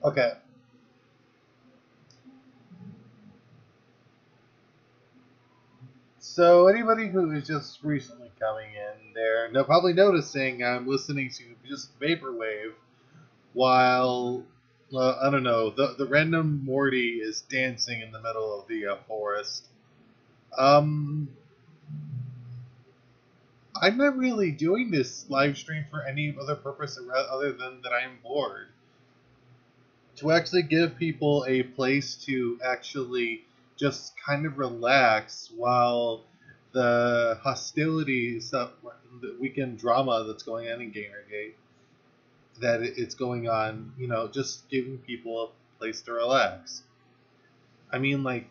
Okay. So anybody who is just recently coming in, they're probably noticing I'm listening to just vaporwave while I don't know, the random Morty is dancing in the middle of the forest. Um, I'm not really doing this live stream for any other purpose other than that I am bored. To actually give people a place to actually just kind of relax while the hostility stuff, the weekend drama that's going on in Gamergate, that it's going on, just giving people a place to relax. I mean, like,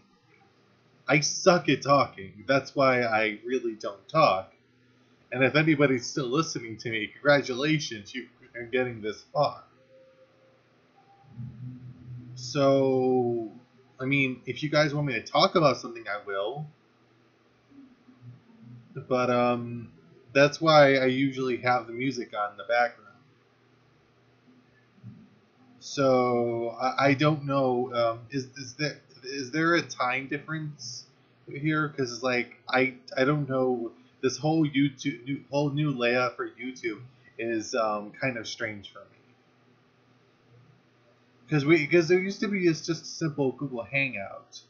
I suck at talking. That's why I really don't talk. And if anybody's still listening to me, congratulations, you are getting this far. So, I mean, if you guys want me to talk about something, I will. But that's why I usually have the music on in the background. So I don't know. Is there a time difference here? Because like I don't know. This whole whole new layout for YouTube is kind of strange for me. Because there used to be just a simple Google Hangout.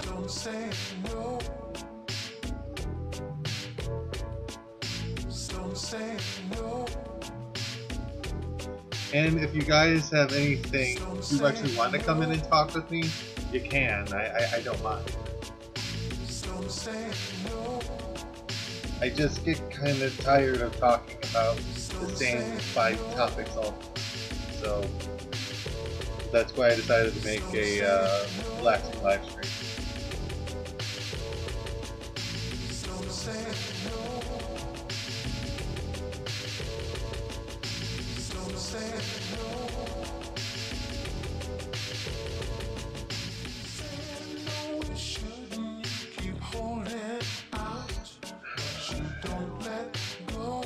Don't say no. Don't say no. And if you guys have anything you actually want to come in and talk with me, you can. I don't mind. Don't say no. I just get kind of tired of talking about the same 5 topics all. So that's why I decided to make a relaxing live stream. Don't say no. Don't say no. Say no, it shouldn't. You keep holding out, but you don't let go.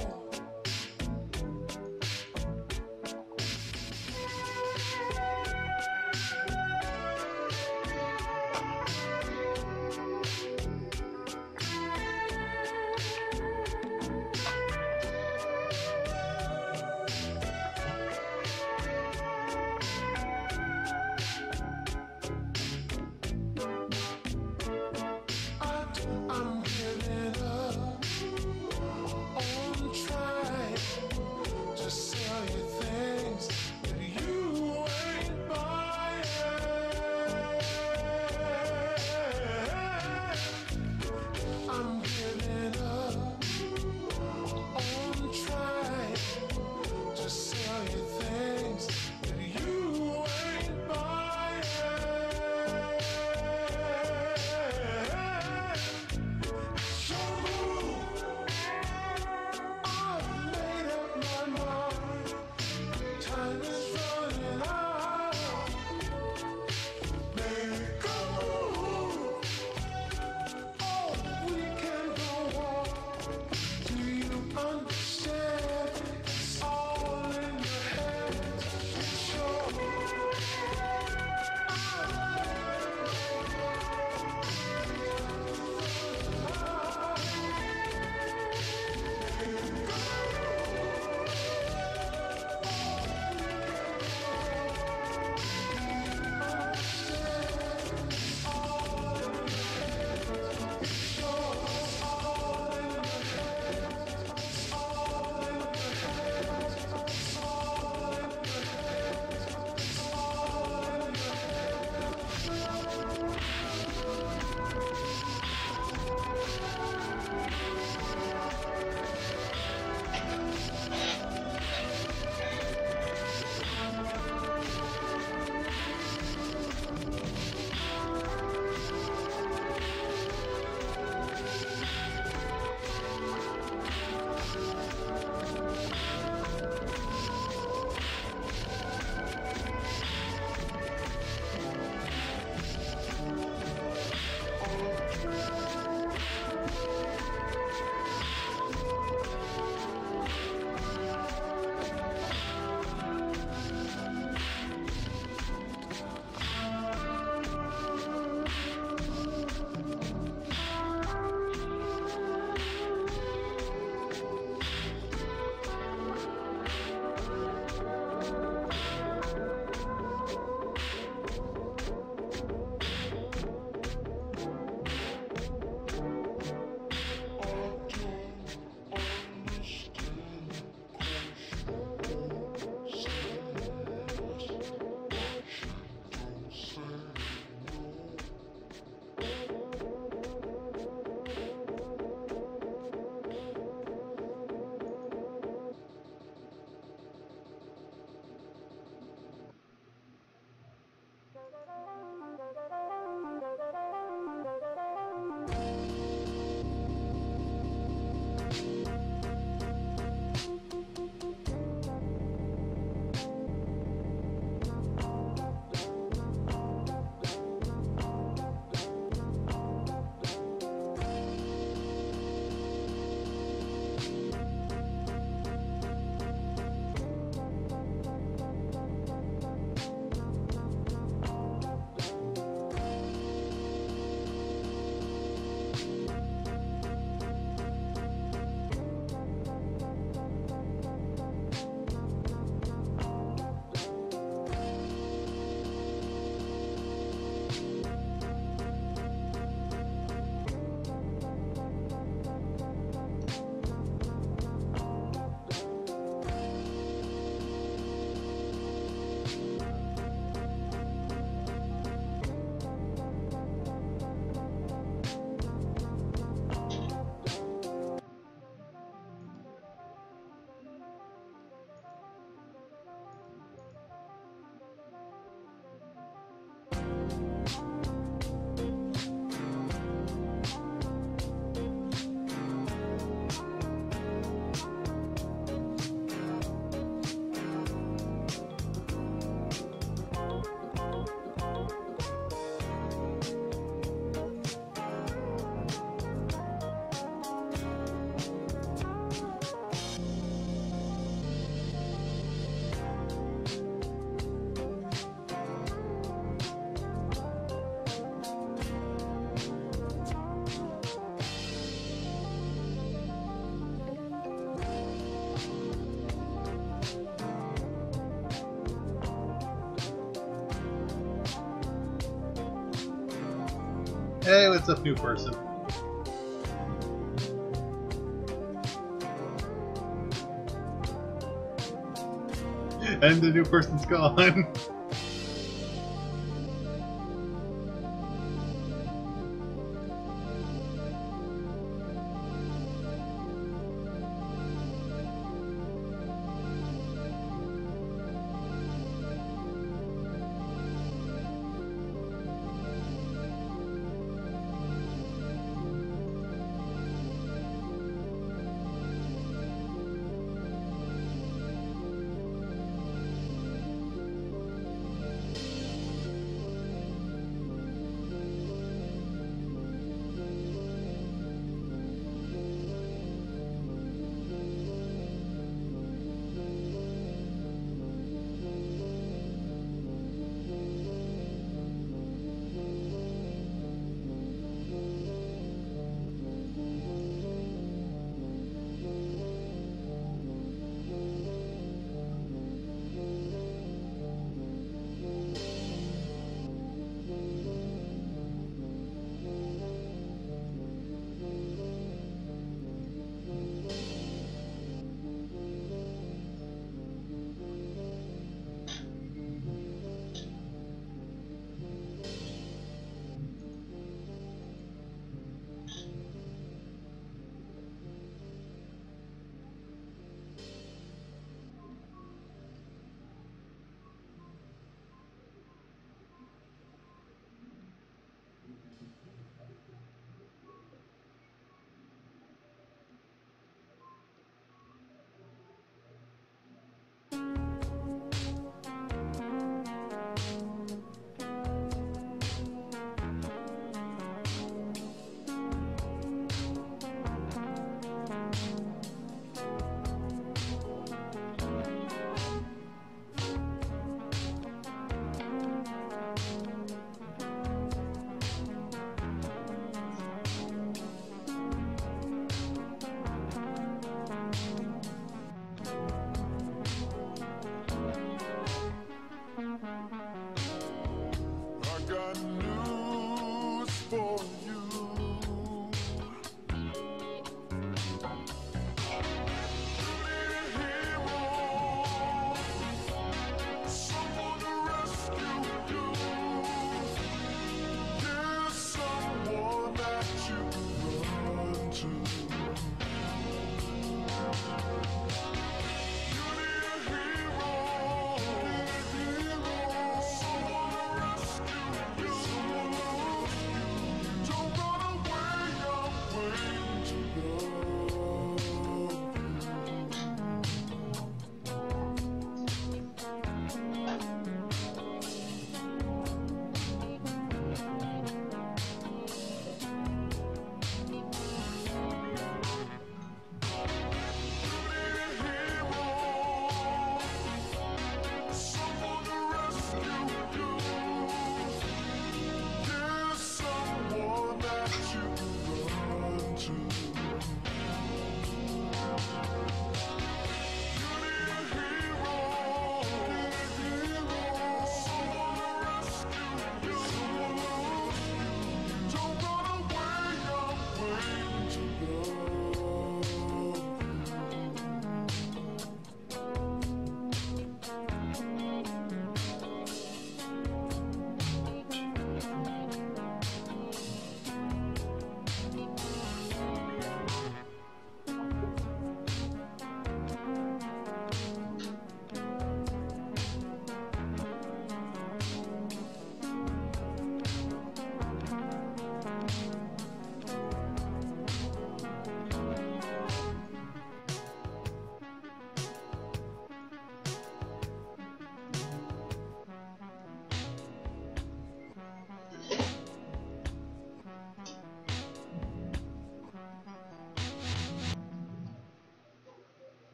Hey, what's up, new person? And the new person's gone.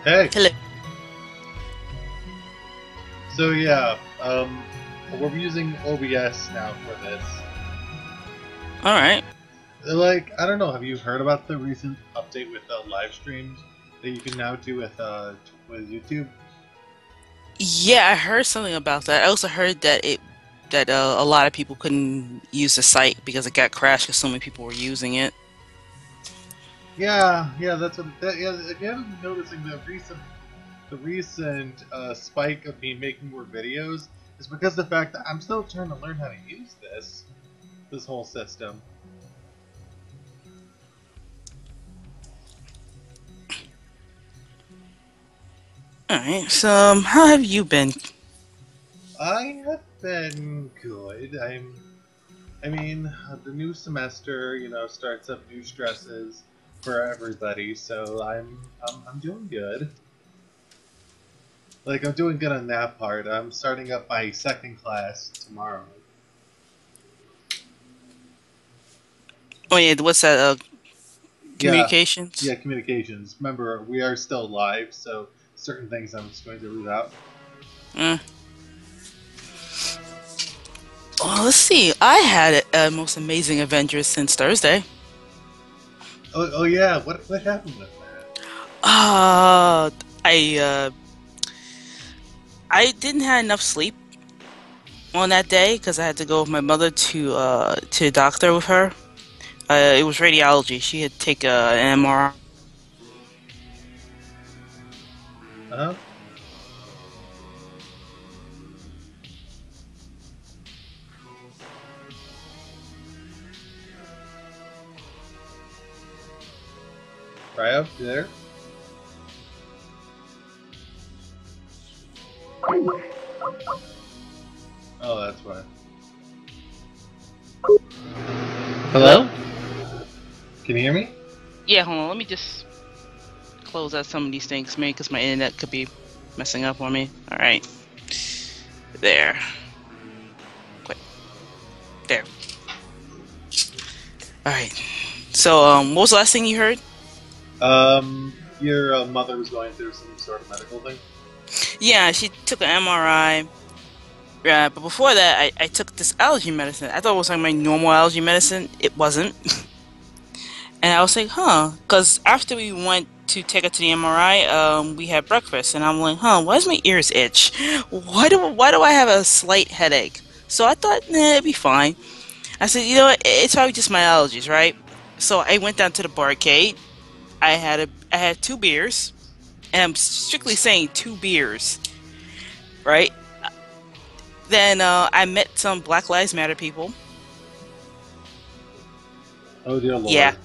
Hey, Hello. so yeah, we're using OBS now for this. All right. Like, I don't know, have you heard about the recent update with live streams that you can now do with YouTube? Yeah, I heard something about that. I also heard that a lot of people couldn't use the site because it got crashed because so many people were using it. Yeah, that's what. Yeah, again, noticing the recent spike of me making more videos is because of the fact that I'm still trying to learn how to use this whole system. All right. So, how have you been? I have been good. I mean, the new semester, starts up new stresses for everybody, so I'm doing good. Like, I'm doing good on that part. I'm starting up my second class tomorrow. Oh yeah, what's that? Yeah, Communications. yeah, communications. Remember, we are still live, so certain things I'm just going to leave out. Uh, well, let's see. I had a most amazing adventure since Thursday. Oh yeah, what happened with that? Uh, I uh, I didn't have enough sleep on that day because I had to go with my mother to the doctor with her. It was radiology. She had to take an MRI. Huh? Ryo, you there? Oh, that's why. Hello? Hello? Can you hear me? Yeah, hold on. Let me just close out some of these things, maybe because my internet could be messing up on me. All right, there. Wait, there. All right. So, what was the last thing you heard? Your mother was going through some sort of medical thing. Yeah, she took an MRI. Yeah, but before that, I took this allergy medicine. I thought it was like my normal allergy medicine. It wasn't. And I was like, huh? Because after we went to take her to the MRI, we had breakfast, and I'm like, huh? Why does my ears itch? Why do I have a slight headache? So I thought, nah, it'd be fine. I said, you know what? It's probably just my allergies, right? So I went down to the barcade. I had two beers, and I'm strictly saying two beers, right? Then I met some Black Lives Matter people. Oh dear Yeah, lord.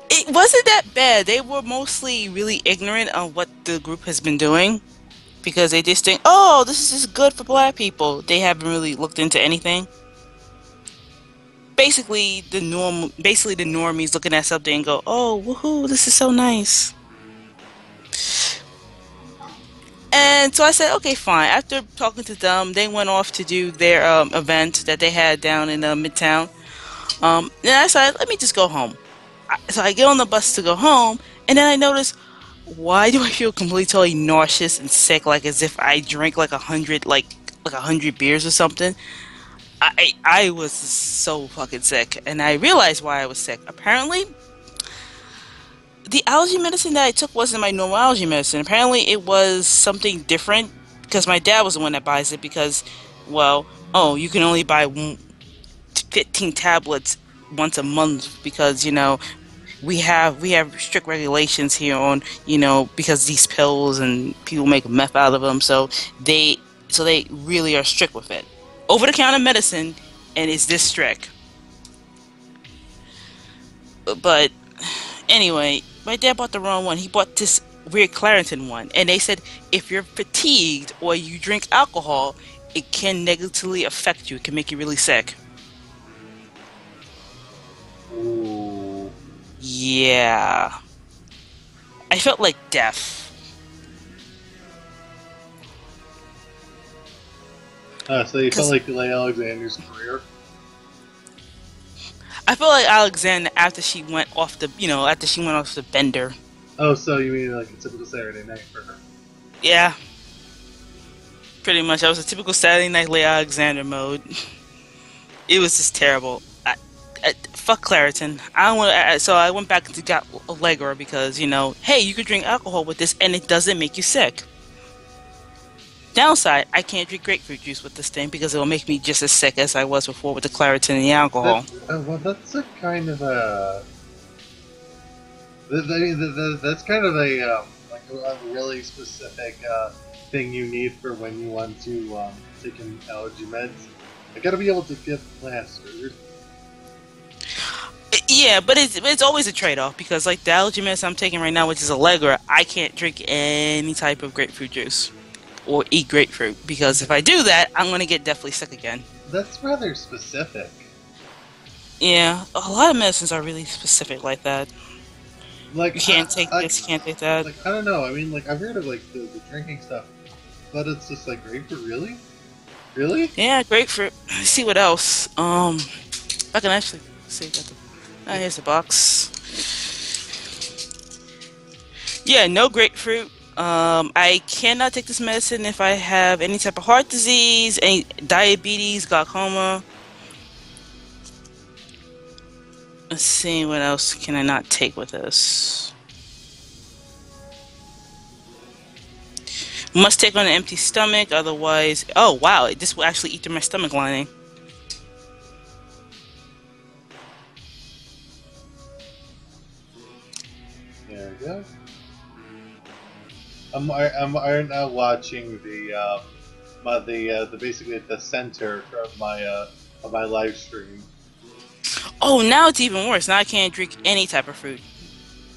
it wasn't that bad. They were mostly really ignorant of what the group has been doing because they just think, oh, this is just good for black people. They haven't really looked into anything. Basically the normies looking at something and go, oh, woohoo, this is so nice. And so I said, okay, fine. After talking to them, they went off to do their event that they had down in Midtown. And I said, let me just go home. So I get on the bus to go home, and then I notice, why do I feel completely totally nauseous and sick, like as if I drank like 100 beers or something? I was so fucking sick, and I realized why I was sick. Apparently, the allergy medicine that I took wasn't my normal allergy medicine. Apparently, it was something different because my dad was the one that buys it because, well, oh, you can only buy 15 tablets once a month because, we have strict regulations here on, because these pills and people make meth out of them, they they really are strict with it. Over the counter medicine, and it's this strict. But anyway, my dad bought the wrong one. He bought this weird Claritin one, and they said if you're fatigued or you drink alcohol, it can negatively affect you. It can make you really sick. Ooh. Yeah, I felt like death. So you felt Cause like Alexander's career? I felt like Alexandra after she went off the bender. Oh, so you mean like a typical Saturday night for her? Yeah, pretty much. I was a typical Saturday Night Leigh Alexander mode. It was just terrible. Fuck Claritin. I don't want. So I went back and got Allegra because hey, you could drink alcohol with this and it doesn't make you sick. Downside, I can't drink grapefruit juice with this thing because it will make me just as sick as I was before with the Claritin and the alcohol. Well, that's a kind of a. That's kind of a like a really specific thing you need for when you want to take an allergy meds. I gotta be able to get plastered. Yeah, but it's always a trade off because like the allergy medicine I'm taking right now, which is Allegra, I can't drink any type of grapefruit juice or eat grapefruit because if I do that, I'm gonna get deathly sick again. That's rather specific. Yeah, a lot of medicines are really specific like that. Like You can't take this, you can't take that. like I don't know. I mean, like I've heard of like the drinking stuff, but it's just like grapefruit. Really, really? Yeah, grapefruit. Let's see what else. I can actually see. Here's the box. Yeah, no grapefruit. I cannot take this medicine if I have any type of heart disease, any diabetes, glaucoma. Let's see what else can I not take with this. Must take on an empty stomach, otherwise. Oh wow, this will actually eat through my stomach lining. There we go. I'm now watching the basically the center of my live stream. Oh, now it's even worse. Now I can't drink any type of fruit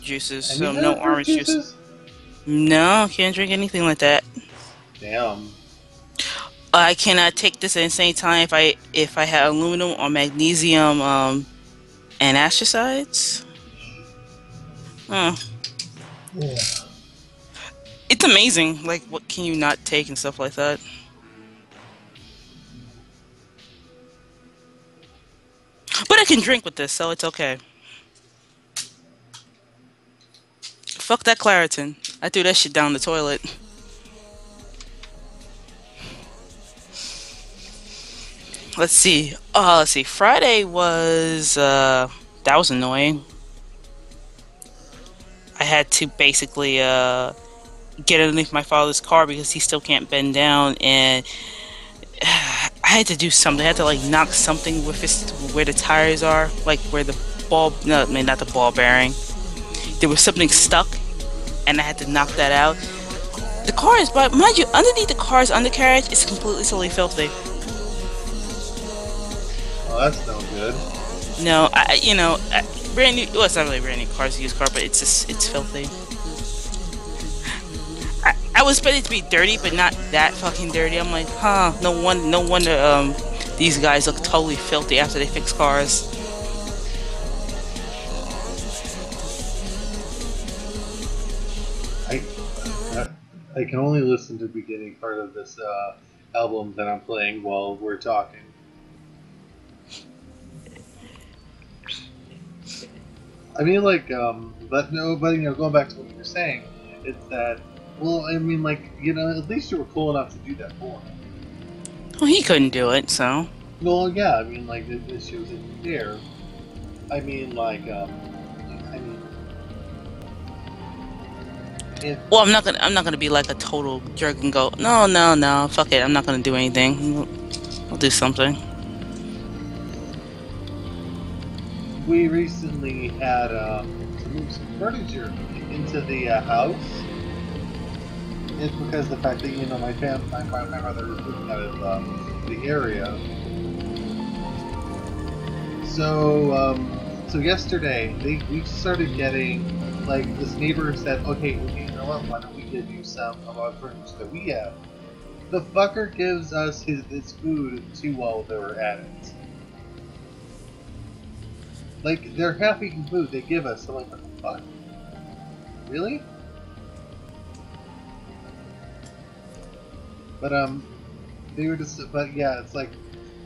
juices, so Any no kind of fruit orange juice. juices? No, can't drink anything like that. Damn. I cannot take this at the same time if I have aluminum or magnesium antacid. Huh. Yeah. It's amazing. Like, what can you not take and stuff like that? But I can drink with this, so it's okay. Fuck that Claritin. I threw that shit down the toilet. Let's see. Let's see. Friday was that was annoying. I had to basically get underneath my father's car because he still can't bend down, and I had to do something. I had to like knock something with his where the tires are, like where the ball. No, I mean not the ball bearing. There was something stuck, and I had to knock that out. The car is, but mind you, underneath the car's undercarriage is completely solely filthy. Oh, that's no good. No, brand new. Well, it's not really a brand new car; it's a used car, but it's filthy. I was expecting it to be dirty, but not that fucking dirty. I'm like, huh? No wonder. These guys look totally filthy after they fix cars. I I can only listen to the beginning part of this album that I'm playing while we're talking. I mean, like, but no, but going back to what you were saying, it's that. Well, I mean, like, at least you were cool enough to do that for him. Well, he couldn't do it, so. Well, yeah, I mean, like, this shows it there. I mean, like, Well, I'm not gonna be like a total jerk and go, no, fuck it, I'm not gonna do anything. I'll do something. we recently had to move some furniture into the house. It's because the fact that my brother was moving out of the area. So yesterday we started getting like this neighbor said, okay, you know what? Why don't we give you some of our furniture that we have? The fucker gives us his food too while they were at it. Like they're half-eaten food they give us. So like, what the fuck? Really? But they were just. But yeah, it's like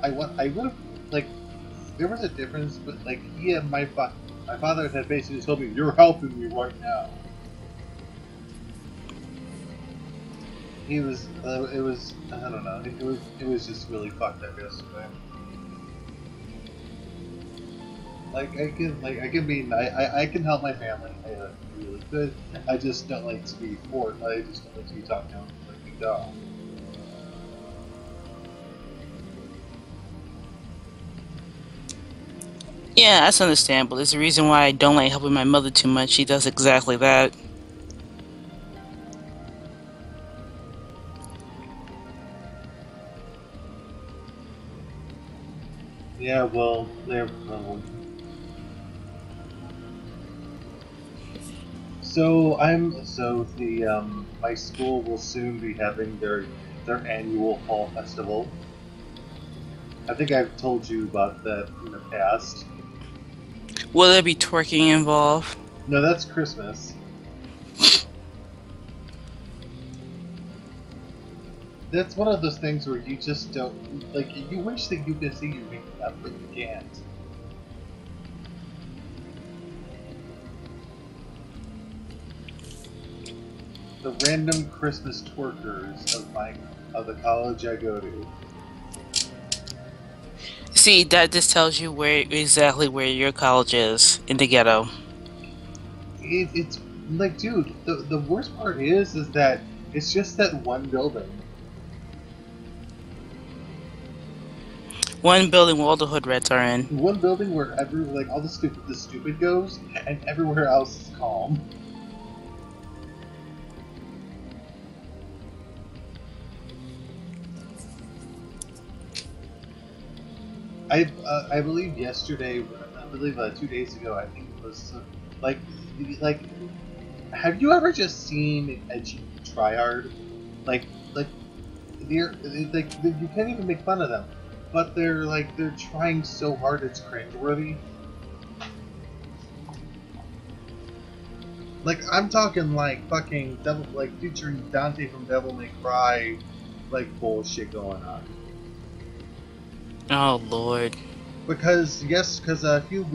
I would have like there was a difference, but like my father had basically told me, "You're helping me right now." it was, I don't know, it was just really fucked up yesterday. I can be, I can help my family, I really could, I just don't like to be forced, I just don't like to be talked down like a dog. Yeah, that's understandable. There's a reason why I don't like helping my mother too much. She does exactly that. Yeah, well, so the my school will soon be having their annual fall festival. I think I've told you about that in the past. Will there be twerking involved? No, that's Christmas. That's one of those things where you just don't like. You wish that you could see your making up, but you can't. The random Christmas twerkers of the college I go to. See, that just tells you where exactly where your college is in the ghetto. It's like, dude, the worst part is that it's just that one building. One building where all the hood rats are in. One building where like all the stupid goes, and everywhere else is calm. I believe yesterday, I believe 2 days ago, I think it was like like have you ever just seen edgy tryhard? Like like you can't even make fun of them, but they're trying so hard it's cringeworthy. Like I'm talking like fucking devil, like featuring Dante from Devil May Cry, like bullshit going on. Oh Lord. Because yes, because a few I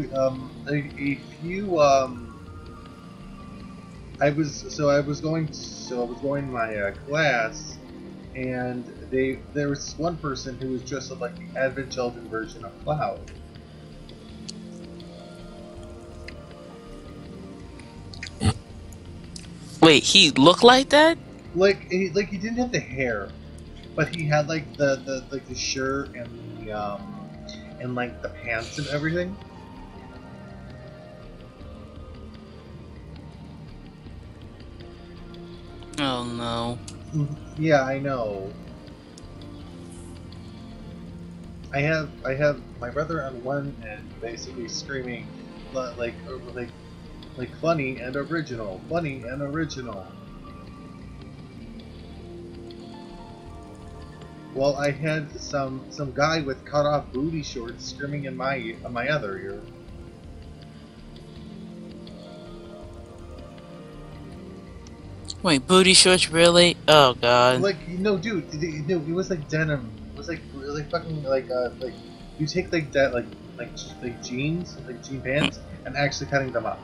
was going to my class, and there was this one person who was dressed up like the Advent Children version of Cloud. Wait, he looked like that? Like he didn't have the hair, but he had like the shirt and like the pants and everything. Oh no. Yeah, I know. I have my brother on one end basically screaming like funny and original, funny and original. Well, I had some guy with cut off booty shorts screaming in my other ear. Wait, booty shorts really? Oh god. Like no, dude, it was like denim. It was like fucking like you take like that like jeans, like jean pants, and actually cutting them up.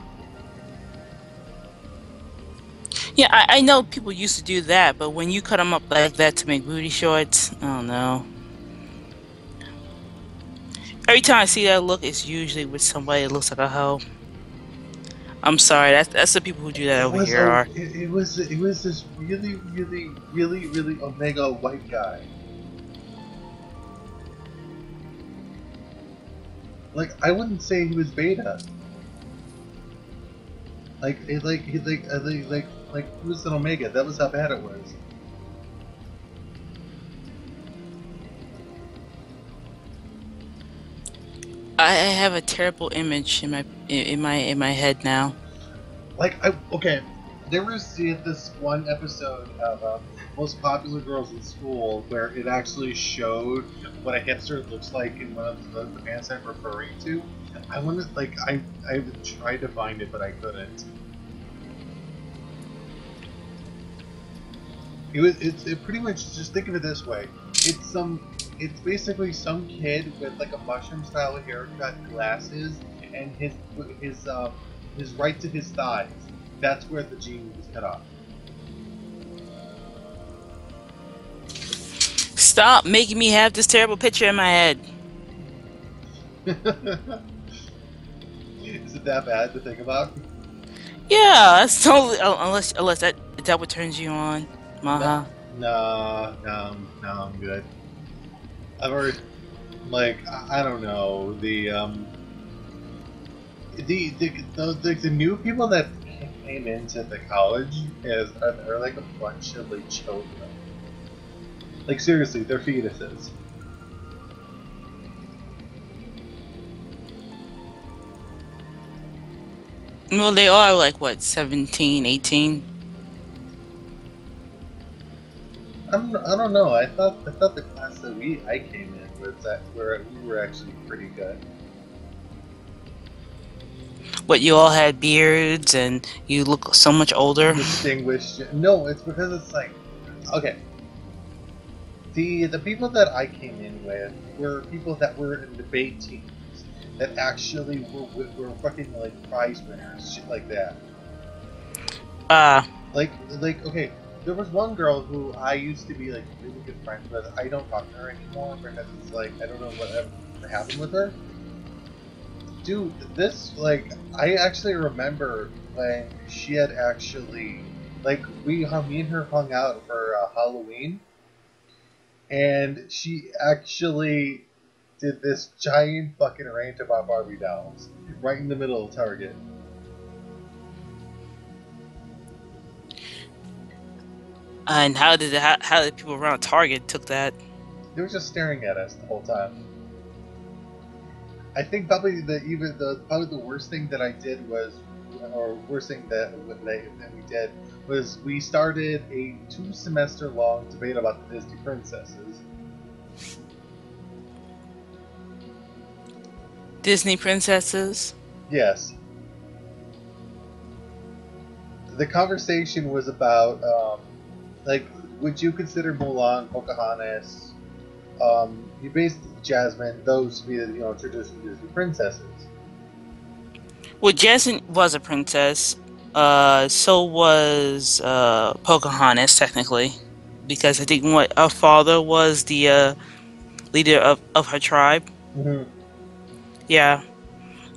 Yeah, I know people used to do that, but when you cut them up like that to make booty shorts, oh no. Every time I see that look, it's usually with somebody that looks like a hoe. I'm sorry, that's the people who do that over here are. It was this really omega white guy. Like I wouldn't say he was beta. Like he was an omega. That was how bad it was. I have a terrible image in my head now. Like okay, there was this one episode of Most Popular Girls in School where it actually showed what a hipster looks like in one of the bands I'm referring to. I wanted like I tried to find it but I couldn't. It pretty much, just think of it this way. It's basically some kid with like a mushroom style haircut, glasses, and his right to his thighs. That's where the jean was cut off. Stop making me have this terrible picture in my head. Is it that bad to think about? Yeah, that's totally. Unless that is that what turns you on, Maha. No, I'm good. I've already, like, I don't know, the new people that came into the college are like a bunch of like children. Like seriously, they're fetuses. Well, they are like what, 17, 18? I don't know. I thought the class that I came in was that where we were actually pretty good. What, you all had beards and you look so much older? Distinguished. No, it's because it's like, okay. The people that I came in with were people that were in debate teams that actually were fucking like prize winners, shit like that. Uh, Like okay, there was one girl who I used to be like really good friends with. I don't talk to her anymore because it's like I don't know what happened with her. Dude, this like I actually remember when she had actually like me and her hung out for Halloween, and she actually did this giant fucking rant about Barbie dolls right in the middle of Target. and how did people around Target took that? They were just staring at us the whole time. I think probably probably the worst thing that I did was, or worst thing that we did was we started a 2-semester long debate about the Disney princesses. Disney princesses? Yes. The conversation was about, like, would you consider Mulan, Pocahontas, you based Jasmine, those to be the traditional Disney princesses? Well, Jasmine was a princess. So was Pocahontas technically, because I think what her father was the leader of her tribe. Mm-hmm. Yeah.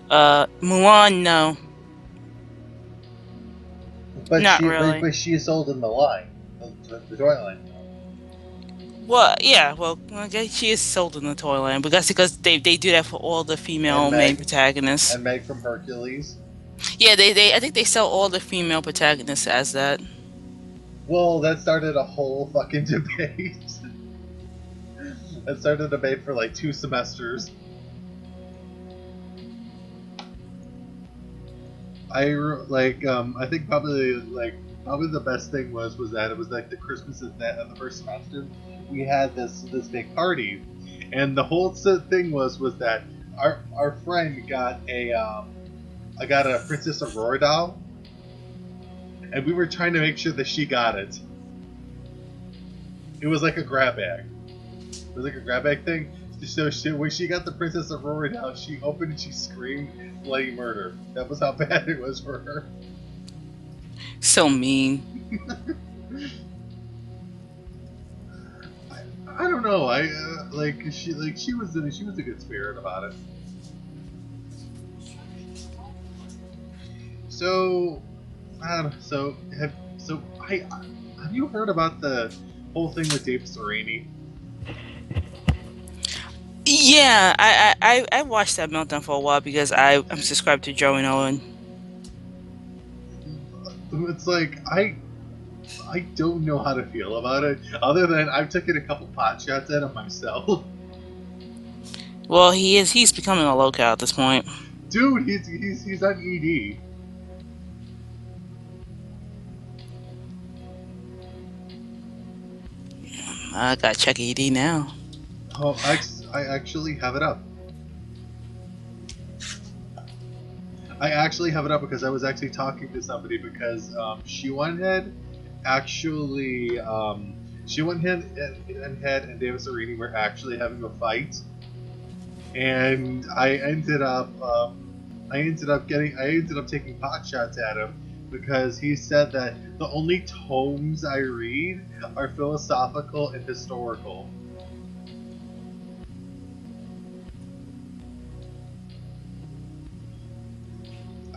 Mulan, no, not really. But she is sold in the line, the toy line. Well, yeah, well, I guess she is sold in the Toyland, but that's because they do that for all the And female main Meg protagonists. and Meg from Hercules. Yeah, I think they sell all the female protagonists as that. Well, that started a whole fucking debate. That started a debate for like 2 semesters. I think probably the best thing was that it was like the Christmas of the first semester. We had this big party, and the whole thing was that our friend got I got a Princess Aurora doll, and we were trying to make sure that she got it. It was like a grab bag. It was like a grab bag thing. So when she got the Princess Aurora doll, she opened and she screamed bloody murder. That was how bad it was for her. So mean. I don't know. She was a good spirit about it. So, have you heard about the whole thing with Dave Sereni? Yeah, I watched that meltdown for a while because I'm subscribed to Joe and Owen. It's like I don't know how to feel about it, other than I've taken a couple pot shots at him myself. Well, he's becoming a locale at this point. Dude, he's on ED. I gotta check ED now. Oh, I actually have it up. I actually have it up because I was actually talking to somebody because she went ahead actually she went ahead and Davis Arini were actually having a fight, and I ended up taking pot shots at him because he said that the only tomes I read are philosophical and historical.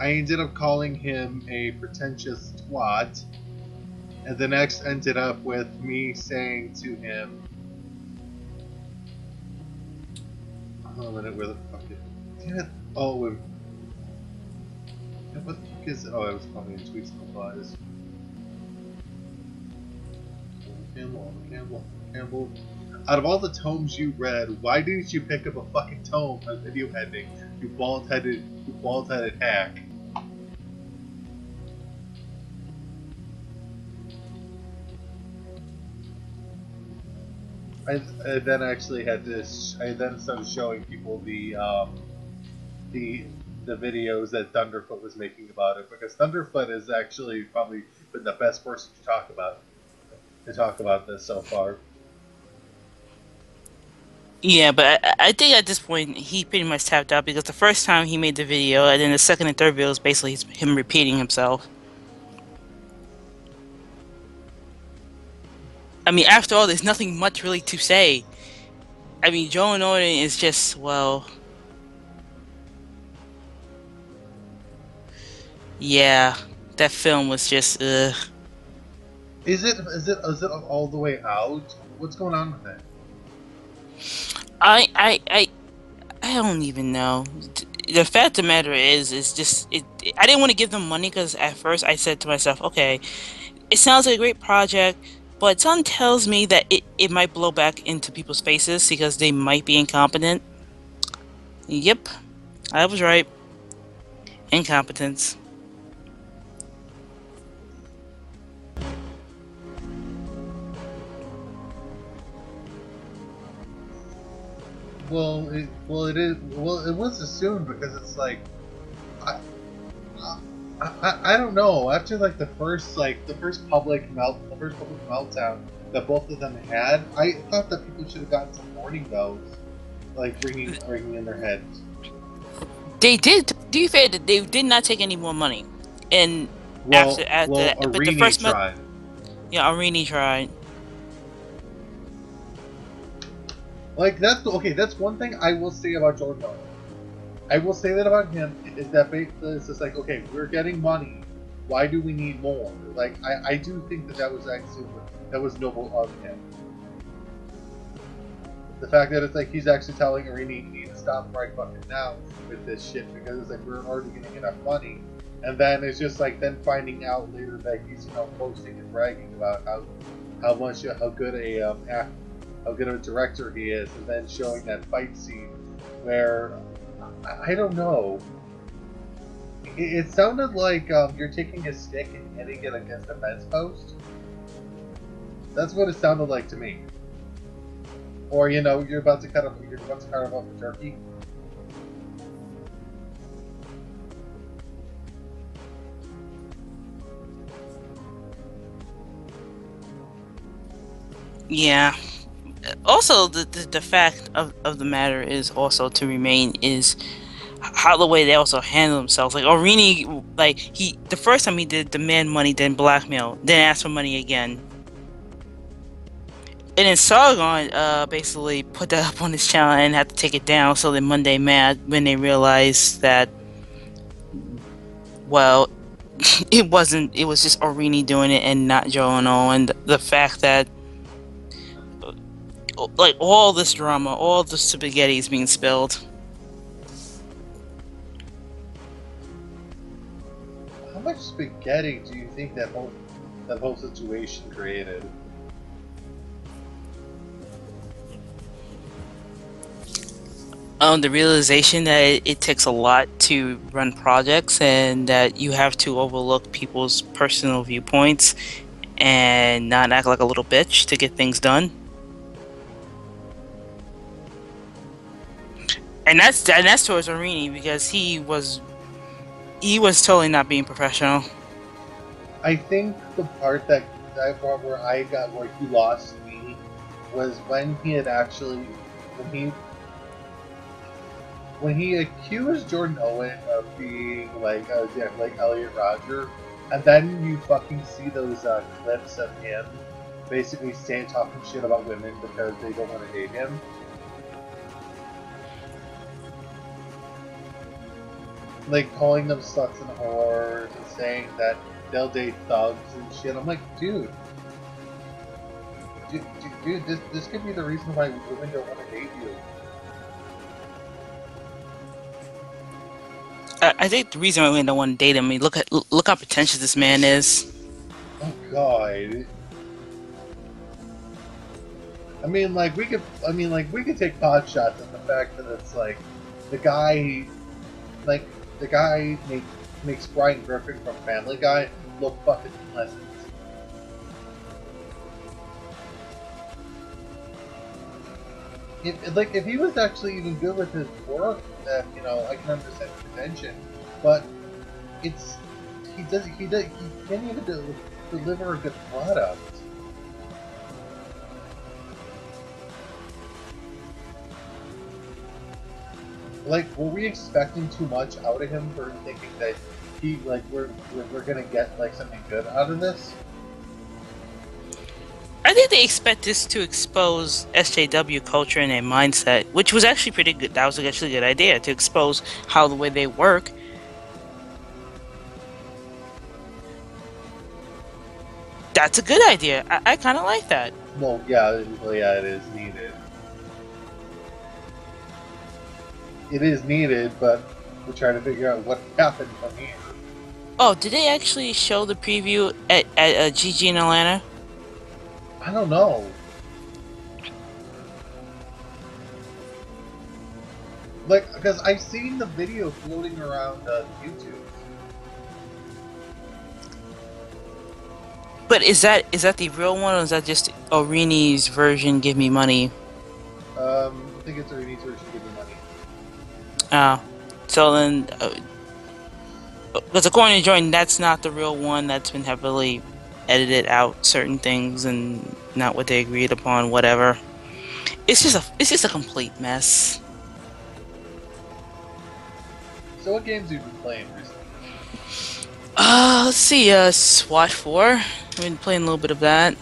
I ended up calling him a pretentious twat, and the next ended up with me saying to him, "Oh, minute, where the fuck is? Damn it! Oh, what the fuck is it? Oh, I was probably in tweets and replies. Campbell. Out of all the tomes you read, why didn't you pick up a fucking tome on video editing? You bald-headed hack." I then actually had this. I then started showing people the videos that Thunderfoot was making about it, because Thunderfoot has actually probably been the best person to talk about this so far. Yeah, but I think at this point he pretty much tapped out because the first time he made the video, and then the second and third video is basically him repeating himself. I mean, after all, there's nothing much really to say. I mean, Joe and Odin is just, well, yeah, that film was just, Is it all the way out? What's going on with it? I don't even know. The fact of the matter is just I didn't want to give them money because at first I said to myself, okay, it sounds like a great project, but something tells me that it might blow back into people's faces because they might be incompetent. Yep, I was right. Incompetence. Well, it was assumed, because it's like, I, I don't know. After like the first public meltdown that both of them had, I thought that people should have gotten some warning bells, like ringing in their heads. They did. To be fair, they did not take any more money, and after that, but the first tried. Yeah, Arini tried. Like, that's one thing I will say about Jordan Owen. I will say that about him, is that basically it's just like, okay, we're getting money. Why do we need more? Like, I do think that was noble of him. The fact that it's like he's actually telling Arini, you need to stop right fucking now with this shit, because it's like we're already getting enough money. And then it's just like then finding out later that he's, you know, posting and bragging about how good of a director he is, and then showing that fight scene where I don't know. It sounded like you're taking a stick and hitting it against a fence post. That's what it sounded like to me. Or, you know, you're about to cut off a turkey. Yeah. Also, the fact of the matter is also to remain is how the way they also handle themselves. Like Arini, like the first time he did demand money, then blackmail, then ask for money again. And then Sargon basically put that up on his channel and had to take it down. So then Monday mad when they realized that, well, it was just Arini doing it and not Joe and Owen. The fact that, like, all this drama, all the spaghetti is being spilled. How much spaghetti do you think that whole situation created? The realization that it takes a lot to run projects, and that you have to overlook people's personal viewpoints and not act like a little bitch to get things done. And that's towards Arini, because he was totally not being professional. I think the part where he lost me was when he had actually when he accused Jordan Owen of being like Elliot Rodger, and then you fucking see those clips of him basically talking shit about women because they don't want to date him. like calling them sluts and whores and saying that they'll date thugs and shit. I'm like, dude, this could be the reason why women don't want to date you. I think the reason why we don't want to date him, I mean, look how pretentious this man is. Oh God. We could take pot shots at the fact that it's like the guy, like the guy makes Brian Griffin from Family Guy look fucking pleasant. If he was actually even good with his work, that I can understand the pretension, but it's he can't even deliver a good product. Like, were we expecting too much out of him for thinking that we're gonna get like something good out of this? I think they expect this to expose SJW culture and their mindset, which was actually pretty good. That was actually a good idea to expose how the way they work. That's a good idea. I kind of like that. Well, yeah, it is needed. It is needed, but we're trying to figure out what happened from here. Oh, did they actually show the preview at GG in Atlanta? I don't know. Like, because I've seen the video floating around YouTube. But is that the real one, or is that just Orini's version? Give me money. I think it's Orini's version. Give me money. So then, because according to Jordan, that's not the real one. That's been heavily edited out certain things and not what they agreed upon. Whatever. It's just a complete mess. So what games have you been playing recently? Let's see. SWAT 4. I've been playing a little bit of that.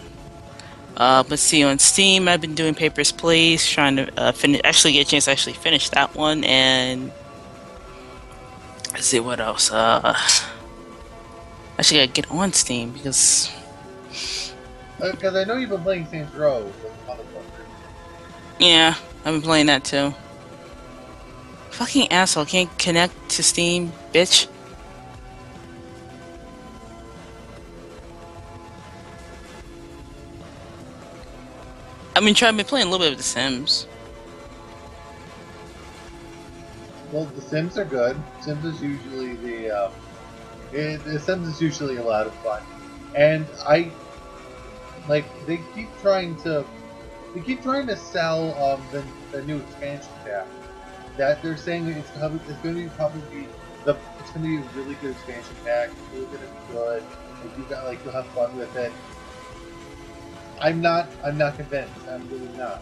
Let's see, on Steam, I've been doing Papers, Please, trying to actually get a chance to actually finish that one, and let's see what else. Actually, gotta get on Steam because I know you've been playing Saints Row with the motherfucker. yeah, I've been playing that too. Fucking asshole, can't connect to Steam, bitch. I've been playing a little bit of The Sims. Well, The Sims are good. Sims is usually the Sims is usually a lot of fun, and they keep trying to sell the new expansion pack. That they're saying it's going to be a really good expansion pack. It's really going to be good. You'll have fun with it. I'm not convinced. I'm really not.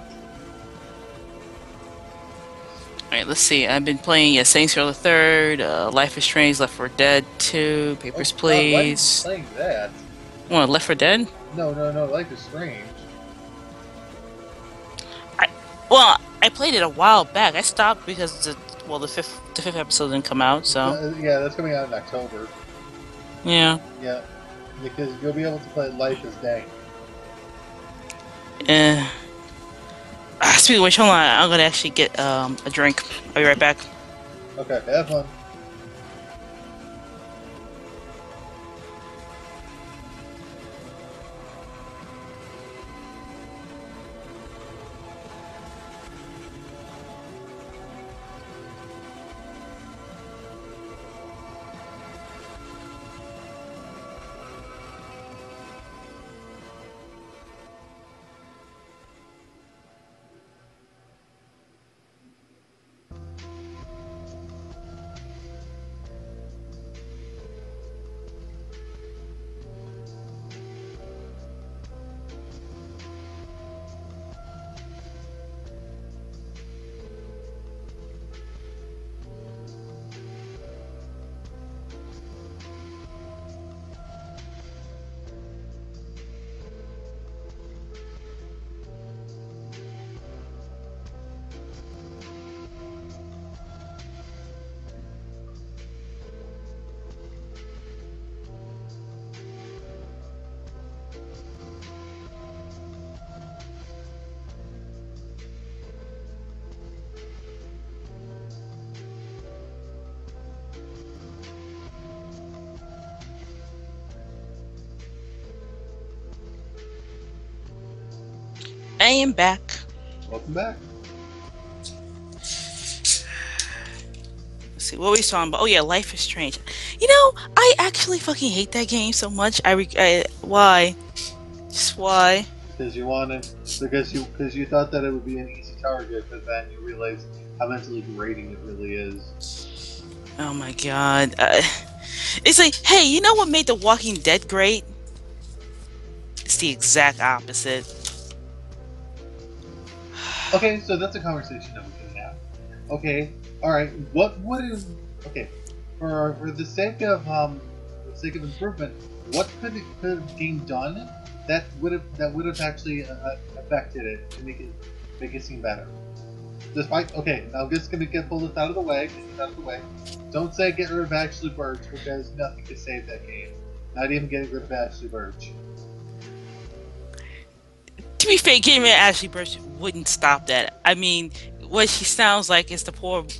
Alright, let's see. I've been playing Saints Row the Third, Life is Strange, Left 4 Dead 2, Papers, Please. Why are you playing that? What, Left 4 Dead? No. Life is Strange. I played it a while back. I stopped because the fifth episode didn't come out, so Yeah, that's coming out in October. yeah. Yeah, because you'll be able to play Life is Dank. Speaking of which, hold on. I'm gonna actually get a drink. I'll be right back. Okay, have fun. I am back. Welcome back. Let's see, what were we talking about? Oh yeah, Life is Strange. You know, I actually fucking hate that game so much. Why? Just why? Because you thought that it would be an easy target, but then you realized how mentally degrading it really is. Oh my god. It's like, hey, you know what made The Walking Dead great? It's the exact opposite. Okay, so that's a conversation that we can have. Okay, all right. What is okay for the sake of improvement? What could the game done that would have actually affected it to make it seem better? Despite okay, now I'm just gonna pull this out of the way. Don't say get rid of Ashley Burch because nothing could save that game. Not even getting rid of Ashley Burch. To be fair, getting rid of Ashley Burch wouldn't stop that. I mean, what she sounds like is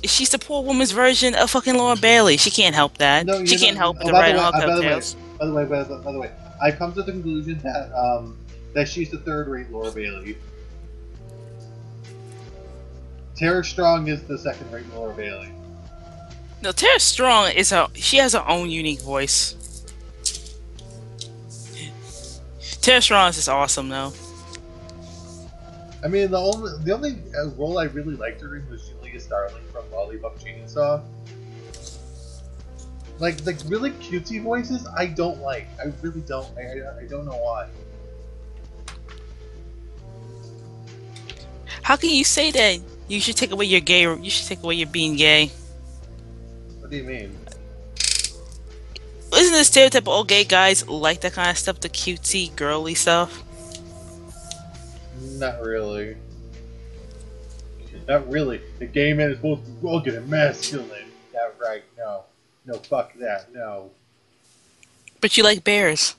she's the poor woman's version of fucking Laura Bailey. She can't help that. No, she can't help oh, the right on her coattails. By the way, I've come to the conclusion that that she's the third-rate Laura Bailey. Tara Strong is the second-rate Laura Bailey. No, Tara Strong she has her own unique voice. Tara Strong is just awesome though. I mean, the only role I really liked her in was Julia Starling from Lollipop Chainsaw. Like really cutesy voices, I don't like. I really don't. I don't know why. How can you say that? You should take away your gay. You should take away your being gay. What do you mean? Isn't the stereotype of all gay guys like that kind of stuff, the cutesy, girly stuff? Not really. Not really. The gay man is supposed to be rugged and masculine. Yeah, right. No. No, fuck that. No. But you like bears.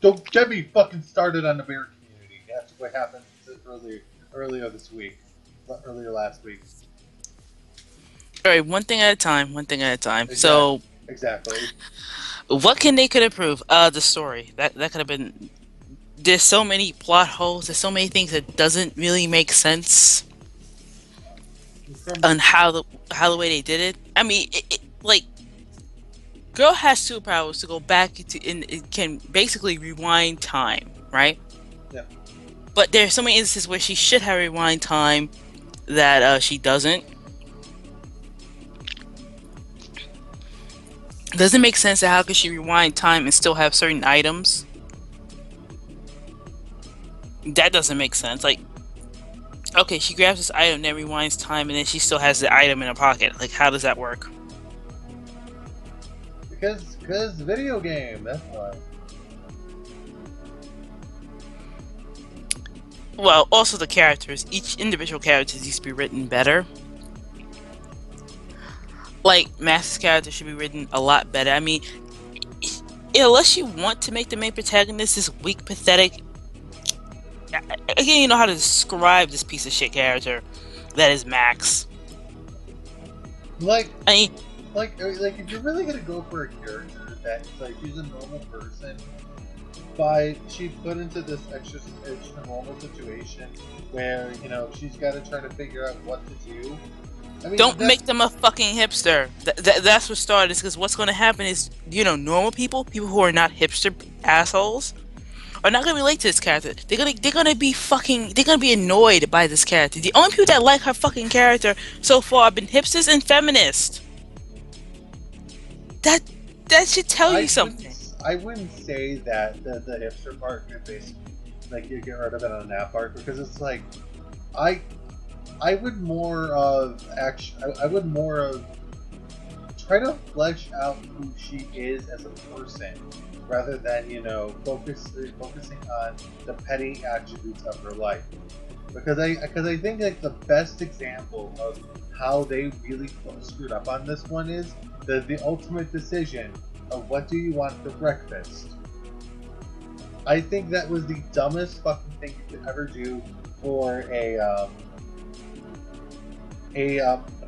Don't get me fucking started on the bear community. That's what happened earlier this week. Earlier last week. Alright, one thing at a time. Exactly. So... Exactly. What could improve? The story. That could have been... There's so many plot holes. There's so many things that doesn't really make sense on how the way they did it. I mean, like, girl has superpowers to go back and it can basically rewind time, right? Yeah. But there's so many instances where she should have rewind time that she doesn't. Doesn't make sense that how could she rewind time and still have certain items? That doesn't make sense. Like, okay, she grabs this item, then rewinds time, and then she still has the item in her pocket. Like, how does that work? Because video game, that's why. Well, also the characters. Each individual character needs to be written better. Like, Max's character should be written a lot better. I mean, unless you want to make the main protagonist this weak, pathetic... I can't even know how to describe this piece of shit character that is Max. Like, I mean, like if you're really gonna go for a character that's like she's a normal person, but she's put into this extra normal situation where she's got to try to figure out what to do. I mean, don't make them a fucking hipster. That's what started this, because what's going to happen is, normal people who are not hipster assholes, are not gonna relate to this character. They're gonna be annoyed by this character. The only people that like her fucking character so far have been hipsters and feminists. That should tell you something. I wouldn't say that the hipster part could basically like you get rid of it on that part, because it's like I would more of try to flesh out who she is as a person, rather than focusing on the petty attributes of her life. Because I think like the best example of how they really screwed up on this one is the ultimate decision of what do you want for breakfast. I think that was the dumbest fucking thing you could ever do for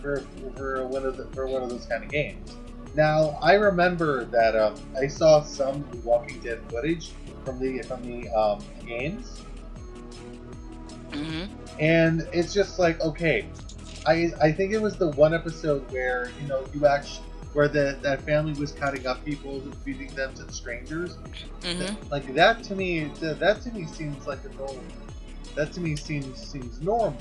for one of those kind of games. Now, I remember that I saw some Walking Dead footage from the games, Hmm. And it's just like, okay, I think it was the one episode where you actually where that family was cutting up people and feeding them to the strangers. Hmm. Like that to me seems like a normal. That to me seems normal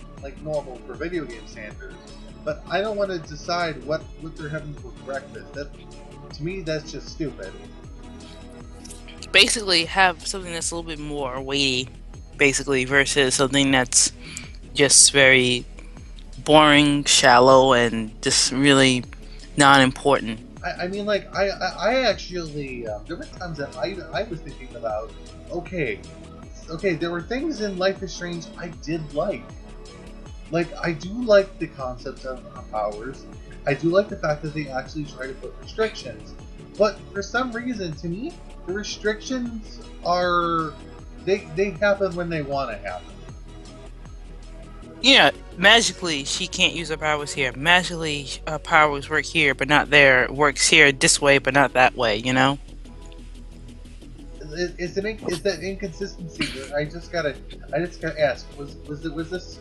for video game standards. But I don't want to decide what they're having for breakfast. That to me that's just stupid. Basically, have something that's a little bit more weighty, basically, versus something that's just very boring, shallow, and just really non-important. I mean, like I actually there were times that I was thinking about okay, there were things in Life is Strange I did like. Like I do like the concept of powers. I do like the fact that they actually try to put restrictions. But for some reason, to me, the restrictions are they happen when they want to happen. Yeah, magically she can't use her powers here. Magically her powers work here, but not there. Works here this way, but not that way. You know. Is that inconsistency? I just gotta ask: was this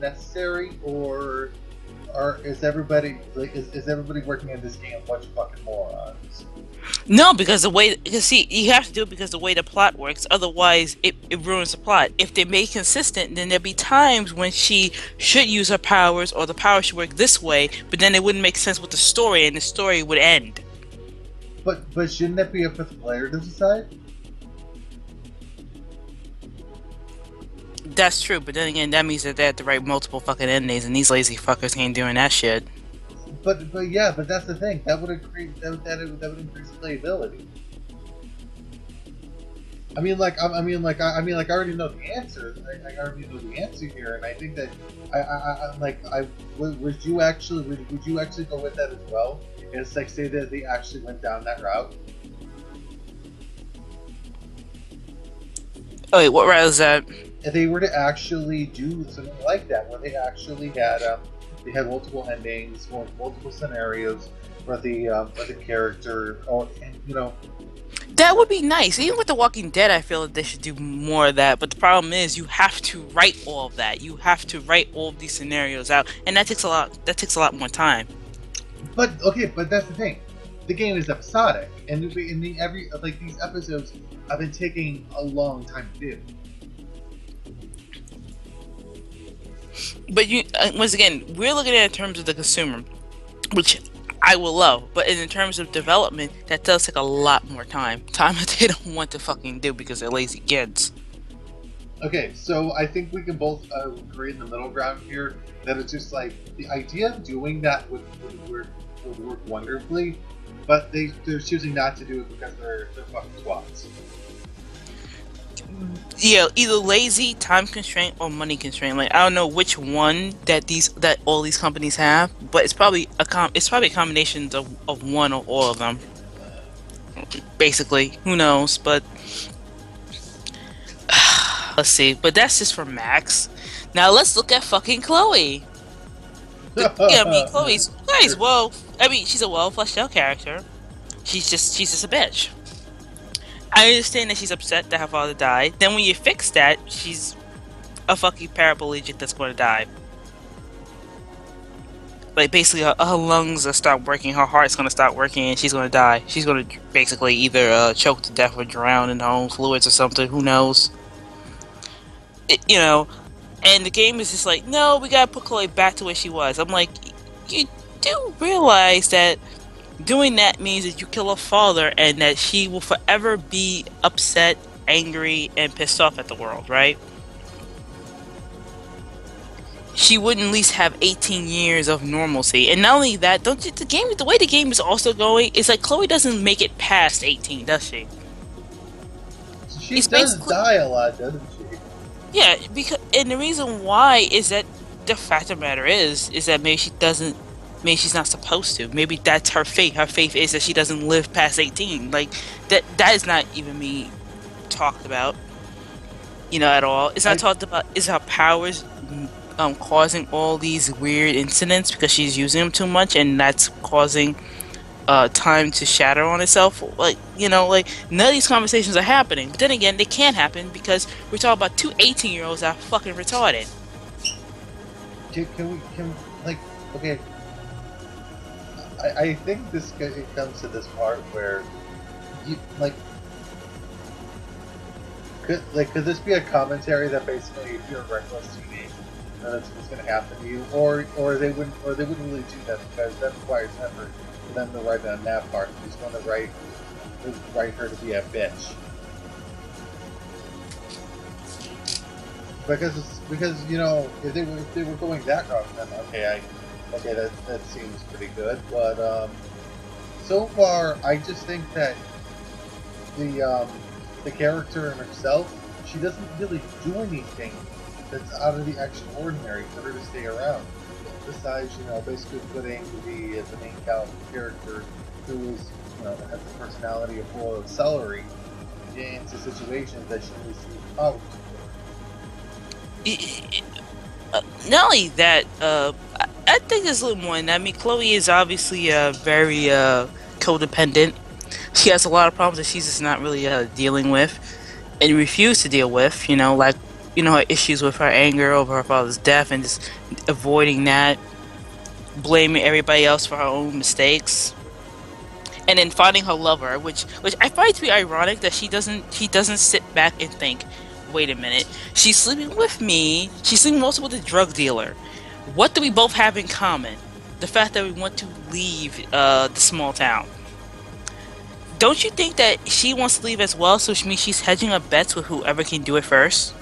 necessary, or is everybody working in this game a bunch of fucking morons? No, because see, you have to do it because the way the plot works. Otherwise, it ruins the plot. If they make consistent, then there'll be times when she should use her powers, or the power should work this way. But then it wouldn't make sense with the story, and the story would end. But shouldn't that be up to the player to decide? That's true, but then again, that means that they have to write multiple fucking endings, and these lazy fuckers ain't doing that shit. But that's the thing. That would increase that would increase playability. I already know the answer. I already know the answer here, and I think that would you actually go with that as well? And it's like say that they actually went down that route. Oh wait, what route is that? If they were to actually do something like that, where they had multiple endings or multiple scenarios for the character, or That would be nice. Even with The Walking Dead, I feel that they should do more of that. But the problem is, you have to write all of that. You have to write all of these scenarios out, and that takes a lot. That takes a lot more time. but that's the thing. The game is episodic, and every like these episodes have been taking a long time to do. But once again, we're looking at it in terms of the consumer, which I will love. But in terms of development, that does take a lot more time. Time that they don't want to fucking do because they're lazy kids. Okay, so I think we can both agree in the middle ground here that it's just like the idea of doing that would work wonderfully, but they're choosing not to do it because they're fucking twats. Yeah, either lazy, time constraint, or money constraint. Like I don't know which one that all these companies have, but it's probably a combination of one or all of them. Basically, who knows? But let's see. But that's just for Max. Now let's look at fucking Chloe. Yeah, I mean Chloe's well. I mean she's a well fleshed out character. She's just a bitch. I understand that she's upset that her father died. Then when you fix that, she's a fucking paraplegic that's going to die. Like basically, her lungs are stop working, her heart's going to stop working, and she's going to die. She's going to basically either choke to death or drown in her own fluids or something. Who knows? And the game is just like, no, we gotta put Chloe back to where she was. I'm like, you do realize that doing that means that you kill her father and that she will forever be upset, angry, and pissed off at the world, right? She wouldn't at least have 18 years of normalcy. And not only that, the way the game is also going, is like Chloe doesn't make it past 18, does she? She does die a lot, doesn't she? Yeah, and the reason why is that the fact of the matter is that maybe she's not supposed to. Maybe that's her fate. Her fate is that she doesn't live past 18. Like that is not even me talked about, at all. It's not talked about. Is her powers causing all these weird incidents because she's using them too much, and that's causing time to shatter on itself. Like, like none of these conversations are happening. But then again, they can't happen because we're talking about two 18-year-olds that are fucking retarded. Can like, okay, I think it comes to this part where you like, could this be a commentary that basically if you're a reckless teenager, that's what's going to happen to you, or they wouldn't really do that because that requires effort for them to write on that part. They just want to write her to be a bitch. Because if they were going that route, then that seems pretty good. But so far, I just think that the character in herself, she doesn't really do anything that's out of the extraordinary for her to stay around. Besides, basically putting the main character who is, has the personality of full of celery into situations that she needs to move out. Not only that, I think there's a little more than that. I mean, Chloe is obviously very codependent. She has a lot of problems that she's just not really dealing with and refused to deal with. Like, her issues with her anger over her father's death and just avoiding that, blaming everybody else for her own mistakes, and then finding her lover, which I find to be ironic that she doesn't sit back and think, wait a minute, she's sleeping with me, she's sleeping also with a drug dealer. What do we both have in common? The fact that we want to leave the small town. Don't you think that she wants to leave as well, so which means she's hedging her bets with whoever can do it first?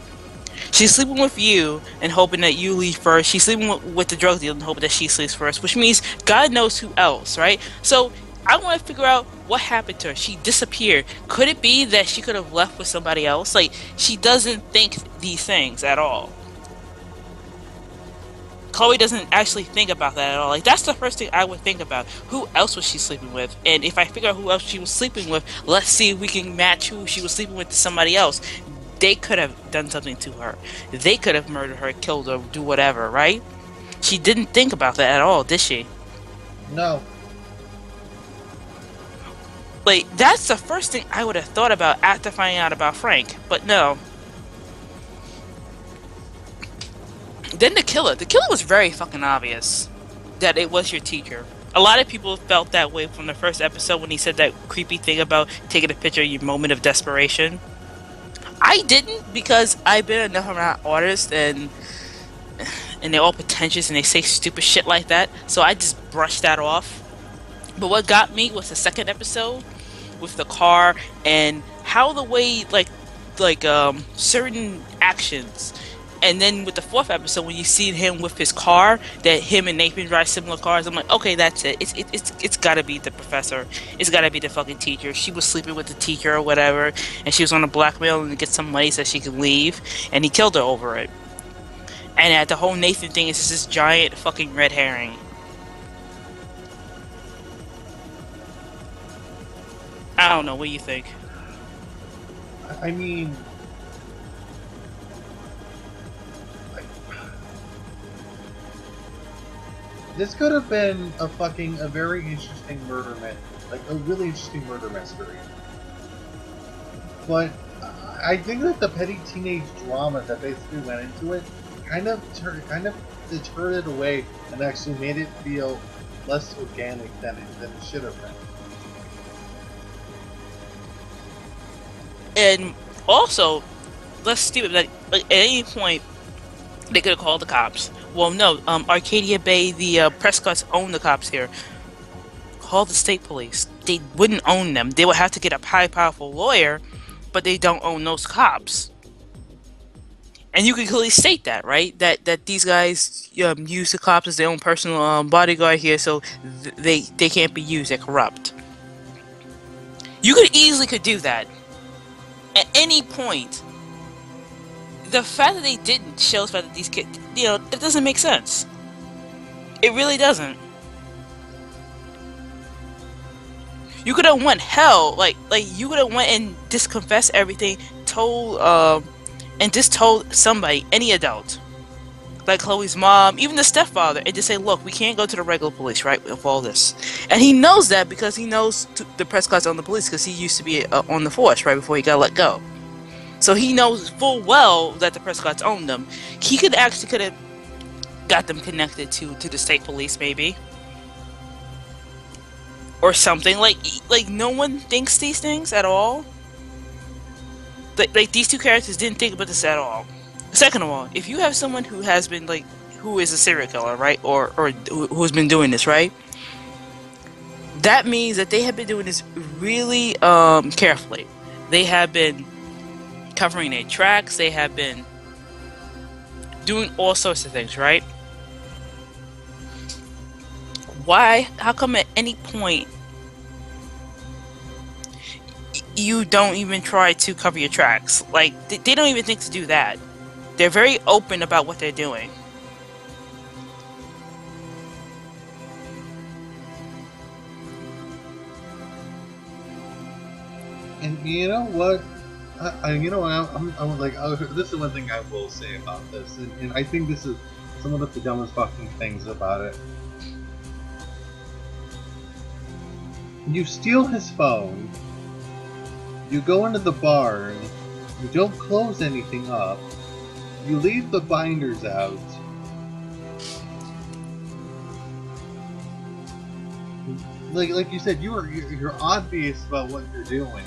She's sleeping with you and hoping that you leave first. She's sleeping with the drug dealer and hoping that she sleeps first, which means God knows who else, right? So I want to figure out what happened to her. She disappeared. Could it be that she could have left with somebody else? Like, she doesn't think these things at all. Chloe doesn't actually think about that at all. Like, that's the first thing I would think about. Who else was she sleeping with? And if I figure out who else she was sleeping with, let's see if we can match who she was sleeping with to somebody else. They could have done something to her. They could have murdered her, killed her, do whatever, right? She didn't think about that at all, did she? No. Like, that's the first thing I would have thought about after finding out about Frank. But no. Then the killer was very fucking obvious that it was your teacher. A lot of people felt that way from the first episode when he said that creepy thing about taking a picture of your moment of desperation. I didn't, because I've been enough around artists and they're all pretentious and they say stupid shit like that, so I just brushed that off. But what got me was the second episode with the car and how the way like certain actions. And then with the fourth episode, when you see him with his car, that him and Nathan drive similar cars, I'm like, okay, that's it. It's gotta be the professor. It's gotta be the fucking teacher. She was sleeping with the teacher or whatever, and she was on a blackmail to get some money so she could leave, and he killed her over it. And the whole Nathan thing is just this giant fucking red herring. I don't know. What do you think? I mean, this could have been a very interesting a really interesting murder mystery. But I think that the petty teenage drama that basically went into it kind of deterred it away and actually made it feel less organic than it should have been. And also, let's stupid. Like at any point, they could have called the cops. Well, no. Arcadia Bay, the Prescotts own the cops here. Call the state police. They wouldn't own them. They would have to get a high, powerful lawyer, but they don't own those cops. And you can clearly state that, right? That these guys use the cops as their own personal bodyguard here, so they can't be used. They're corrupt. You could easily do that. At any point, the fact that they didn't shows that these kids, that doesn't make sense. It really doesn't. You could have went hell, like you could have went and just confessed everything, told somebody, any adult, like Chloe's mom, even the stepfather, and just say, "Look, we can't go to the regular police, right, with all this." And he knows that because he knows the Prescott's on the police because he used to be on the force right before he got let go. So he knows full well that the Prescotts owned them. He could have got them connected to the state police, maybe, or something. Like no one thinks these things at all. Like these two characters didn't think about this at all. Second of all, if you have someone who has been who is a serial killer, right, or who's been doing this, right, that means that they have been doing this really carefully. They have been covering their tracks. They have been doing all sorts of things, right? Why? How come at any point you don't even try to cover your tracks? Like, they don't even think to do that. They're very open about what they're doing. And you know what? This is one thing I will say about this, and I think this is some of the dumbest fucking things about it. You steal his phone, you go into the barn, you don't close anything up, you leave the binders out. Like you said, you're obvious about what you're doing.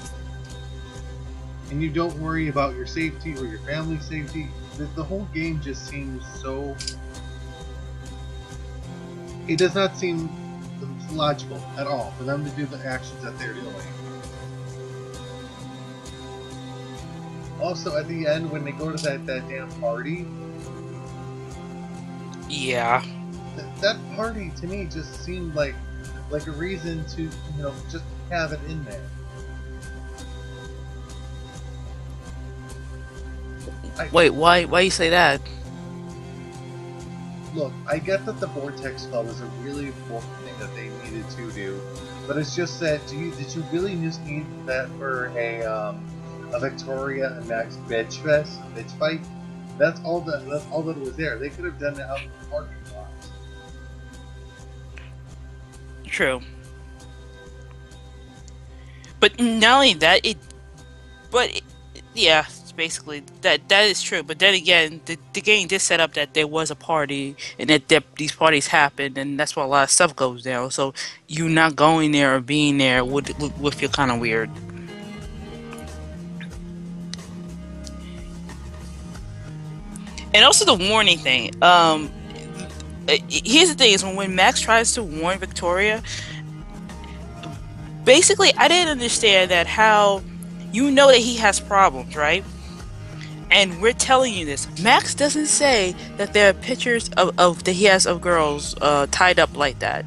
And you don't worry about your safety or your family's safety. The whole game just seems so... It does not seem logical at all for them to do the actions that they're doing. Also, at the end, when they go to that damn party... Yeah. That party, to me, just seemed like a reason to, just have it in there. Wait, why you say that? Look, I get that the Vortex Club is a really important thing that they needed to do, but it's just that did you really just need that for a Victoria and Max bitch fight? That's all that was there. They could have done it out in the parking lot. True. But not only that, yeah, basically that is true. But then again, the game did set up that there was a party and that these parties happened, and that's why a lot of stuff goes down. So you not going there or being there would feel kind of weird. And also the warning thing. Here's the thing: is when Max tries to warn Victoria, basically, I didn't understand that how that he has problems, right? And we're telling you this. Max doesn't say that there are pictures of that he has of girls tied up like that,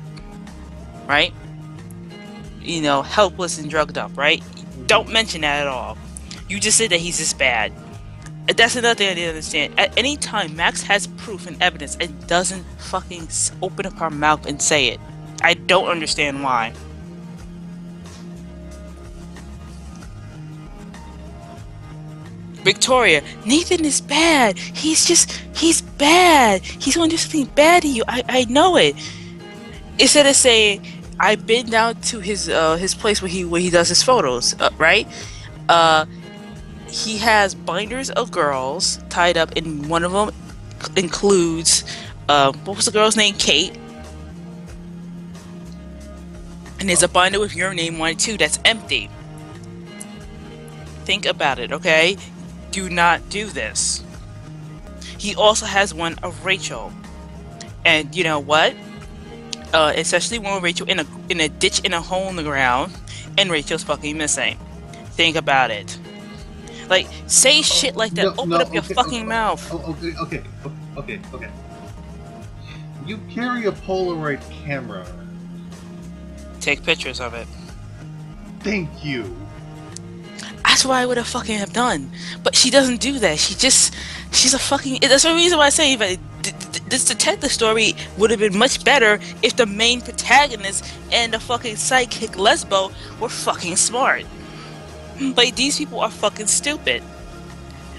right? Helpless and drugged up, right? Don't mention that at all. You just said that he's this bad. That's another thing I didn't understand. At any time Max has proof and evidence and doesn't fucking open up her mouth and say it. I don't understand why. Victoria, Nathan is bad. He's bad. He's going to do something bad to you. I know it. Instead of saying, I've been down to his place where he does his photos, right? He has binders of girls tied up, and one of them includes, what was the girl's name? Kate. And there's a binder with your name on it too that's empty. Think about it, okay? Do not do this. He also has one of Rachel. And you know what? Especially one with Rachel in a ditch in a hole in the ground, and Rachel's fucking missing. Think about it. Like, say shit like that. Open up your fucking mouth. Okay. You carry a Polaroid camera. Take pictures of it. Thank you. That's what I would have fucking have done. But she doesn't do that. She's a fucking... That's the reason why I say this detective story would have been much better if the main protagonist and the fucking sidekick Lesbo were fucking smart. Like, these people are fucking stupid.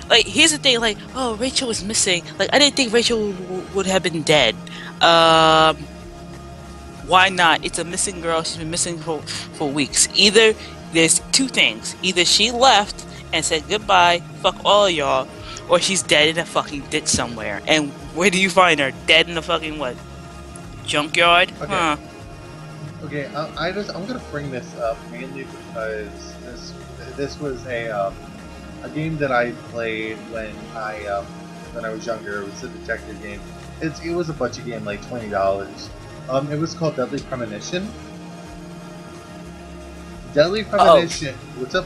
Like, here's the thing, like, oh, Rachel was missing. Like, I didn't think Rachel would have been dead. Um, why not? It's a missing girl. She's been missing for weeks. Either there's two things. Either she left and said goodbye, fuck all of y'all, or she's dead in a fucking ditch somewhere. And where do you find her? Dead in a fucking what? Junkyard? Okay. Huh. Okay, I'm gonna bring this up mainly because this was a game that I played when I was younger. It was a detective game. It was a budget game, like $20. It was called Deadly Premonition. Deadly Premonition. What's up?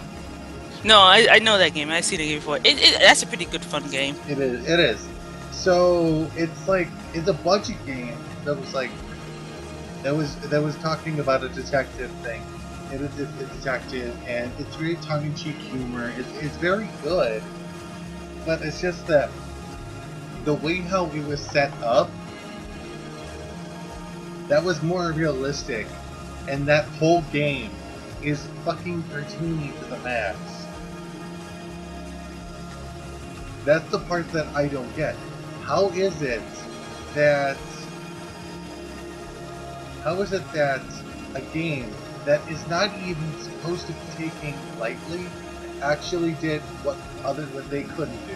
No, I know that game. I've seen the game before. That's a pretty good fun game. It is. It is. So it's a budget game that was like that was talking about a detective thing. It is a detective, and it's very tongue-in-cheek humor. It's very good, but it's just that the way how it was set up, that was more realistic, and that whole game is fucking cartoony to the max. That's the part that I don't get. How is it that a game that is not even supposed to be taken lightly actually did what they couldn't do?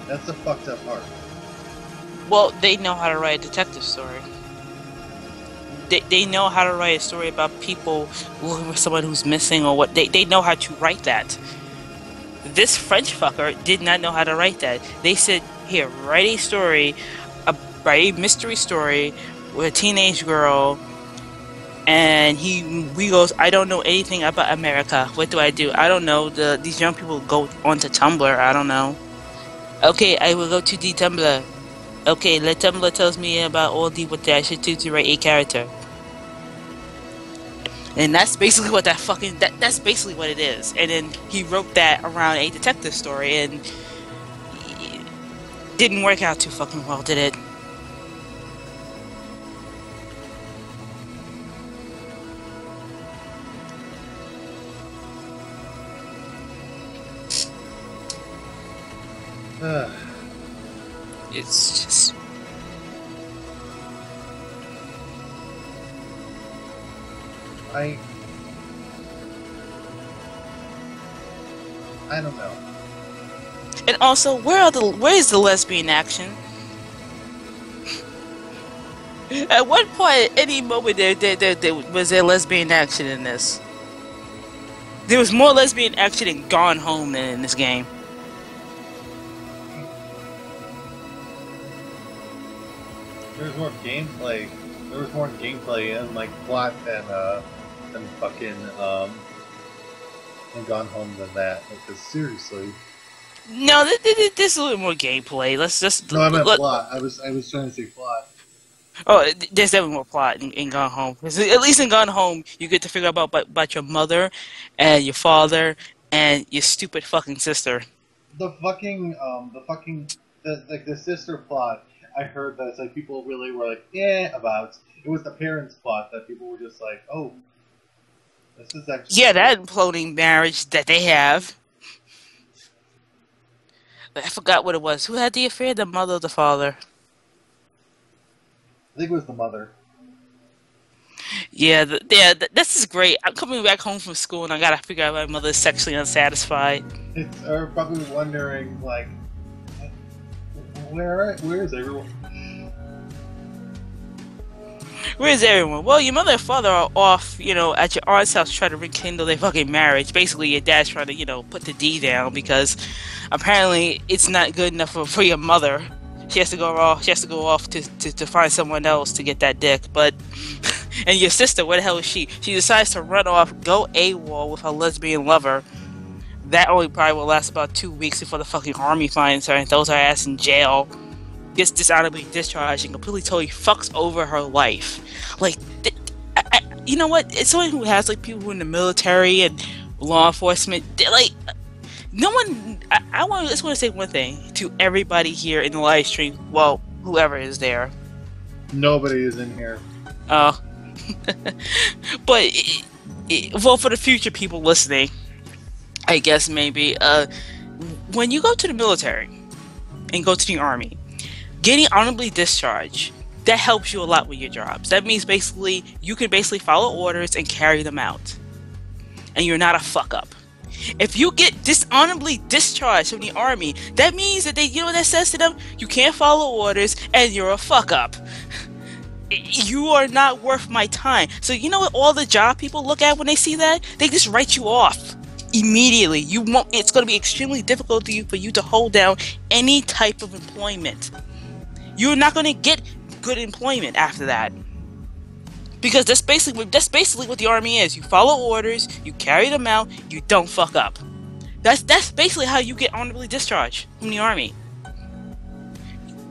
That's the fucked up part. Well, they know how to write a detective story. They know how to write a story about people looking for someone who's missing or what. They know how to write that. This French fucker did not know how to write that. They said, here, write a story, write a mystery story with a teenage girl, and we goes, I don't know anything about America. What do? I don't know. These young people go onto Tumblr. I don't know. Okay, I will go to the Tumblr. Okay, let Tumblr tells me about what I should do to write a character. And that's basically what that's basically what it is. And then he wrote that around a detective story, and it didn't work out too fucking well, did it? It's just... I don't know. And also, where is the lesbian action? At what point, at any moment, there was there lesbian action in this? There was more lesbian action in Gone Home than in this game. There was more gameplay. There was more gameplay and like plot than fucking and Gone Home than that. Because seriously. No, this is a little more gameplay. Let's just... No, I meant plot. I was trying to say plot. Oh, there's definitely more plot in Gone Home. 'Cause at least in Gone Home, you get to figure out about your mother and your father and your stupid fucking sister. The sister plot, I heard that it's like people really were like, about. It was the parents plot that people were just like, oh, this is actually... Yeah, that imploding marriage that they have. I forgot what it was. Who had the affair? The mother or the father? I think it was the mother. Yeah, this is great. I'm coming back home from school and I gotta figure out my mother is sexually unsatisfied. It's probably wondering, like, where is everyone? Where's everyone? Well, your mother and father are off, at your aunt's house trying to rekindle their fucking marriage. Basically, your dad's trying to, put the D down because apparently it's not good enough for your mother. She has to go off to find someone else to get that dick. But and your sister, where the hell is she? She decides to run off, go AWOL with her lesbian lover. That only probably will last about 2 weeks before the fucking army finds her and throws her ass in jail. Gets dishonorably discharged and completely totally fucks over her life. Like, you know what? It's someone who has like people in the military and law enforcement. Like, no one. I just want to say one thing to everybody here in the live stream. Well, whoever is there. Nobody is in here. Oh, but well, for the future people listening, I guess maybe when you go to the military and go to the army, getting honorably discharged, that helps you a lot with your jobs. That means basically you can basically follow orders and carry them out, and you're not a fuck up. If you get dishonorably discharged from the army, that means that you know what that says to them? You can't follow orders and you're a fuck up. You are not worth my time. So you know what all the job people look at when they see that? They just write you off immediately. You won't. It's going to be extremely difficult for you to hold down any type of employment. You're not going to get good employment after that. Because that's basically what the army is. You follow orders, you carry them out, you don't fuck up. That's basically how you get honorably discharged from the army.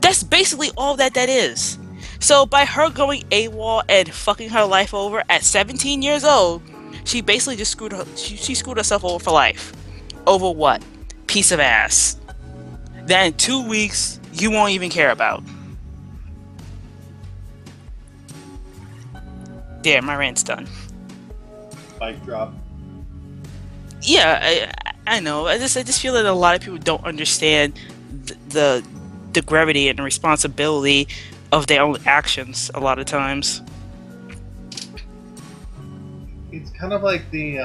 That's basically all that is. So by her going AWOL and fucking her life over at 17 years old, she basically just she screwed herself over for life. Over what? Piece of ass. That in 2 weeks you won't even care about. There, my rant's done. Mic drop. Yeah, I know. I just feel that a lot of people don't understand the gravity and the responsibility of their own actions a lot of times. It's kind of like it's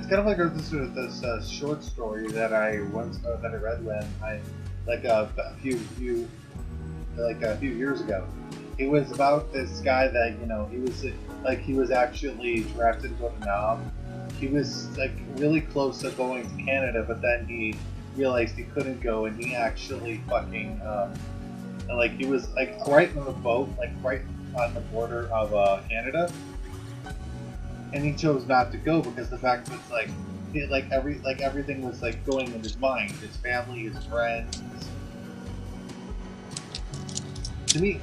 kind of like this short story that I read when I a few years ago. It was about this guy that he was actually drafted to go to Nam. He was really close to going to Canada, but then he realized he couldn't go, and he actually fucking he was right on the boat, right on the border of Canada, and he chose not to go because the fact that everything was going in his mind, his family, his friends. To me,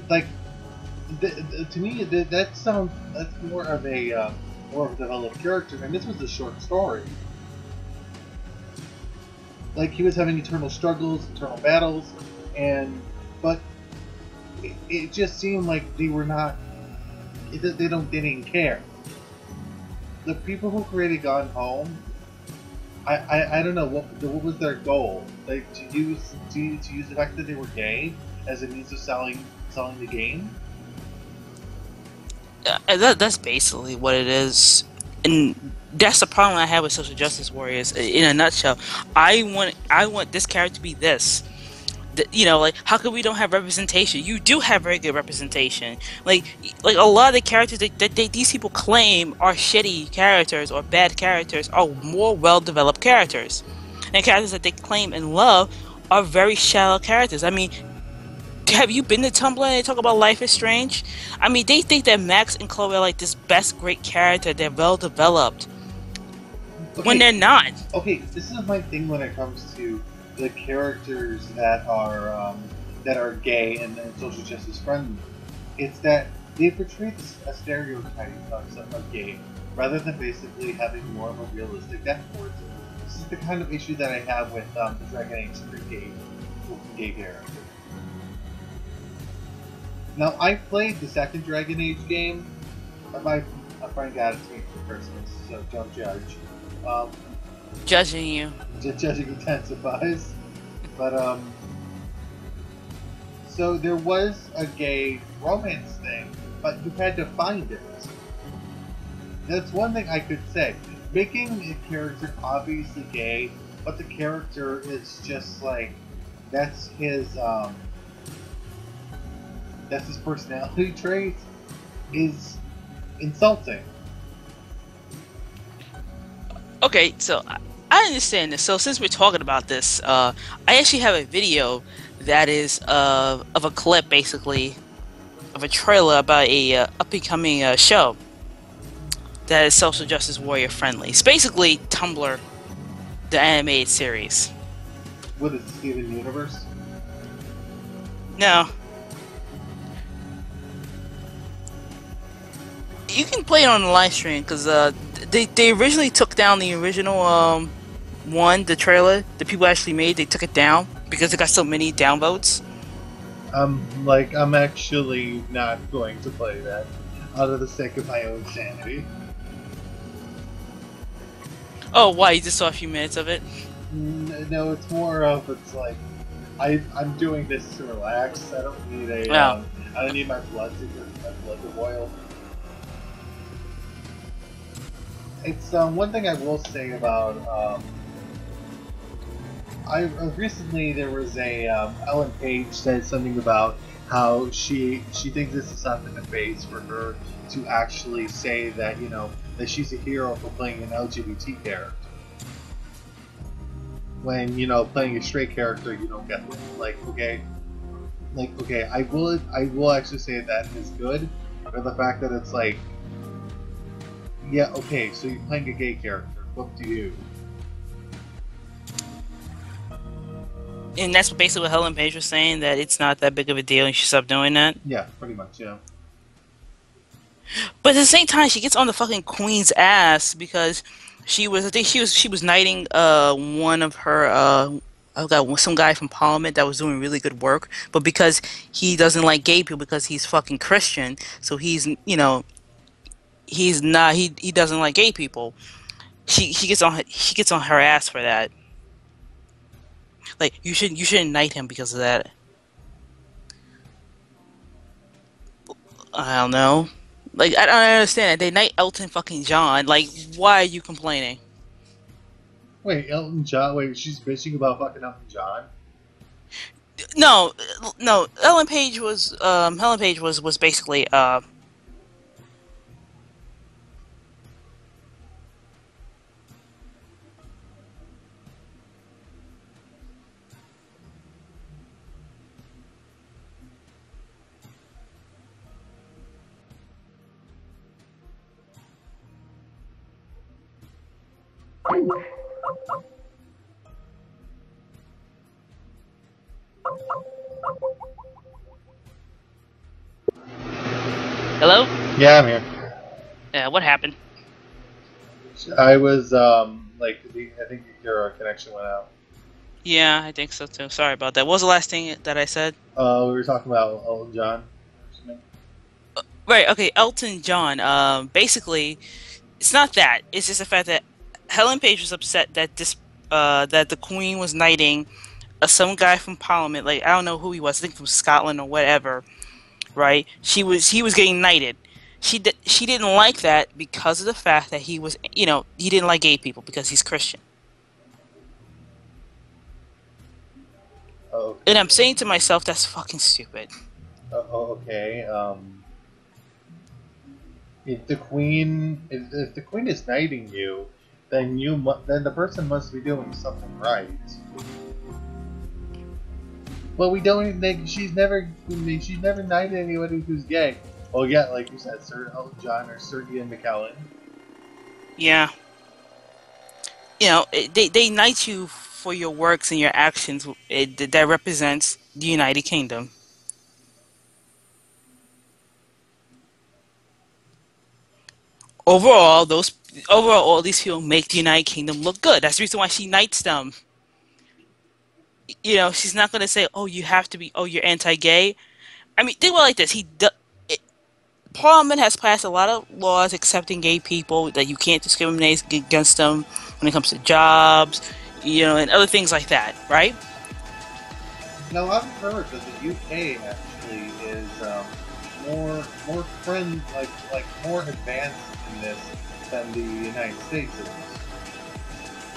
that's more of a developed character, and this was a short story. He was having eternal struggles, eternal battles, but it just seemed like they were not. They didn't care. The people who created Gone Home, I don't know what was their goal. To use the fact that they were gay as a means of selling the game. That's basically what it is, and that's the problem I have with Social Justice Warriors. In a nutshell, I want this character to be this. How come we don't have representation? You do have very good representation. Like a lot of the characters that these people claim are shitty characters or bad characters are more well-developed characters, and characters that they claim and love are very shallow characters. I mean, have you been to Tumblr and they talk about Life is Strange? I mean, they think that Max and Chloe are this best great character. They're well developed, when they're not. Okay, this is my thing when it comes to the characters that are gay and social justice friendly. It's that they portray a stereotype of gay rather than basically having more of a realistic depth towards it. This is the kind of issue that I have with the Dragon Age 3 gay character. Now, I played the second Dragon Age game. My friend got it to me for Christmas, so don't judge. Judging you. Judging intensifies. But, so there was a gay romance thing, but you had to find it. That's one thing I could say. Making a character obviously gay, but the character is just that's his personality trait, is insulting. Okay, so I understand this. So since we're talking about this, I actually have a video that is of a clip, basically, of a trailer about a up-and-coming show that is social justice warrior friendly. It's basically Tumblr, the animated series. What is it, Steven Universe? No. You can play it on the live stream because they originally took down the original the trailer the people actually made. They took it down because it got so many downvotes. I'm actually not going to play that out of the sake of my own sanity. Oh, why? You just saw a few minutes of it? no, it's more of it's like I'm doing this to relax. I don't need a Yeah. I don't need my blood to boil. It's one thing I will say about I recently there was a Ellen Page said something about how she thinks this is something to face for her to actually say that that she's a hero for playing an LGBT character. When playing a straight character you don't get okay, I will actually say that is good, but the fact that it's like yeah, okay, so you're playing a gay character, what do you? And that's basically what Helen Page was saying, that it's not that big of a deal and she stopped doing that. Yeah, pretty much, But at the same time, she gets on the fucking queen's ass because I think she was knighting one of her I got some guy from Parliament that was doing really good work, but because he doesn't like gay people because he's fucking Christian, so he's not he doesn't like gay people. She gets on her ass for that. Like you shouldn't knight him because of that. I don't know. Like I don't understand. They knight Elton fucking John. Like why are you complaining? Wait, Elton John. Wait, she's bitching about fucking Elton John. No, no. Ellen Page was basically hello. Yeah, I'm here. What happened? I was I think your connection went out. Yeah, I think so too. Sorry about that. What was the last thing that I said? We were talking about Elton John. Right. Okay. Elton John. Basically, it's not that. It's just the fact that Helen Page was upset that that the Queen was knighting some guy from Parliament. Like I don't know who he was. I think from Scotland or whatever. Right. He was getting knighted. She didn't like that because of the fact that he was he didn't like gay people because he's Christian. Oh. And I'm saying to myself, that's fucking stupid. Okay. If the queen is knighting you, then then the person must be doing something right. Well, we don't. She's never knighted anybody who's gay. Oh yeah, like you said, Sir Elton John or Sir Ian McKellen. Yeah. They knight you for your works and your actions that represents the United Kingdom. Overall, all these people make the United Kingdom look good. That's the reason why she knights them. She's not gonna say, "Oh, you have to be. Oh, you're anti-gay." I mean, think about it like this. Parliament has passed a lot of laws accepting gay people, that you can't discriminate against them when it comes to jobs, and other things like that, right? Now I've heard that the UK actually is more friend like more advanced in this than the United States is.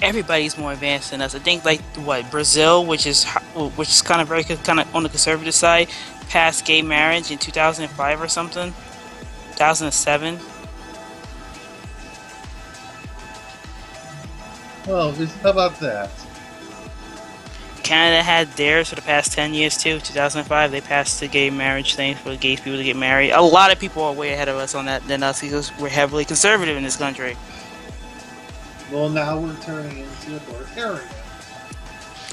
Everybody's more advanced than us. I think like what Brazil, which is kind of on the conservative side, passed gay marriage in 2005 or something. 2007. Well, how about that? Canada had theirs for the past 10 years too. 2005, they passed the gay marriage thing for gay people to get married. A lot of people are way ahead of us on that than us because we're heavily conservative in this country. Well, now we're turning into authoritarian.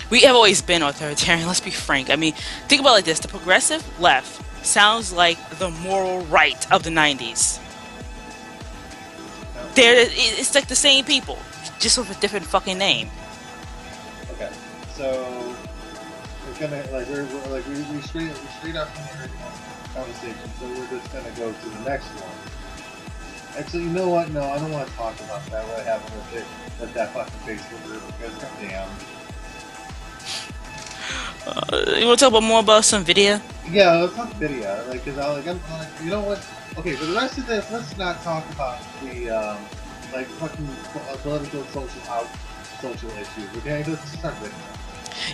We have always been authoritarian, let's be frank. I mean, think about it like this. The progressive left sounds like the moral right of the 90s. It's like the same people, just with a different fucking name. Okay, so we're gonna we straight up from the original conversation, so we're just gonna go to the next one. Actually, you know what? No, I don't want to talk about that. What happened with that fucking Facebook group? Because goddamn. You want to talk about more about some video? Yeah, let's talk video. Like, cause I'm like, you know what? Okay, for the rest of this, let's not talk about the like fucking political, social issues. Okay, let's start with.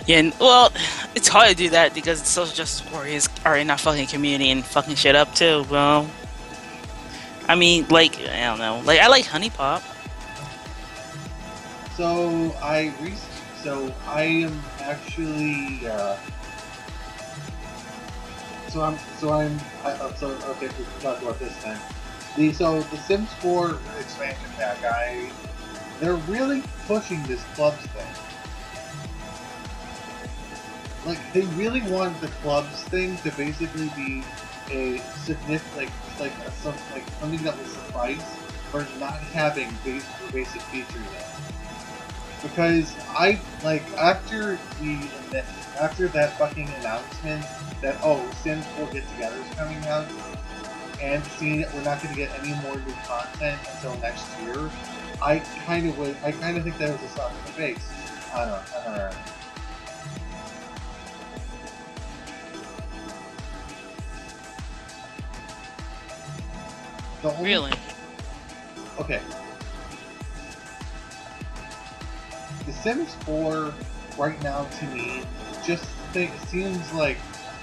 Yeah, well, it's hard to do that because social justice warriors are in our fucking community and fucking shit up too. Well, I mean, like, I don't know. Like, I like Honey Pop. So I am actually so okay, we can talk about this then. The Sims 4 expansion pack, they're really pushing this clubs thing. Like they really want the clubs thing to basically be a significant something that will suffice for not having basic features in it. Because I like after that fucking announcement that Sims 4 Get Together is coming out, and seeing that we're not going to get any more new content until next year, I kind of think that was a slap in the face. I don't know. Really? Okay. The Sims 4 right now to me seems like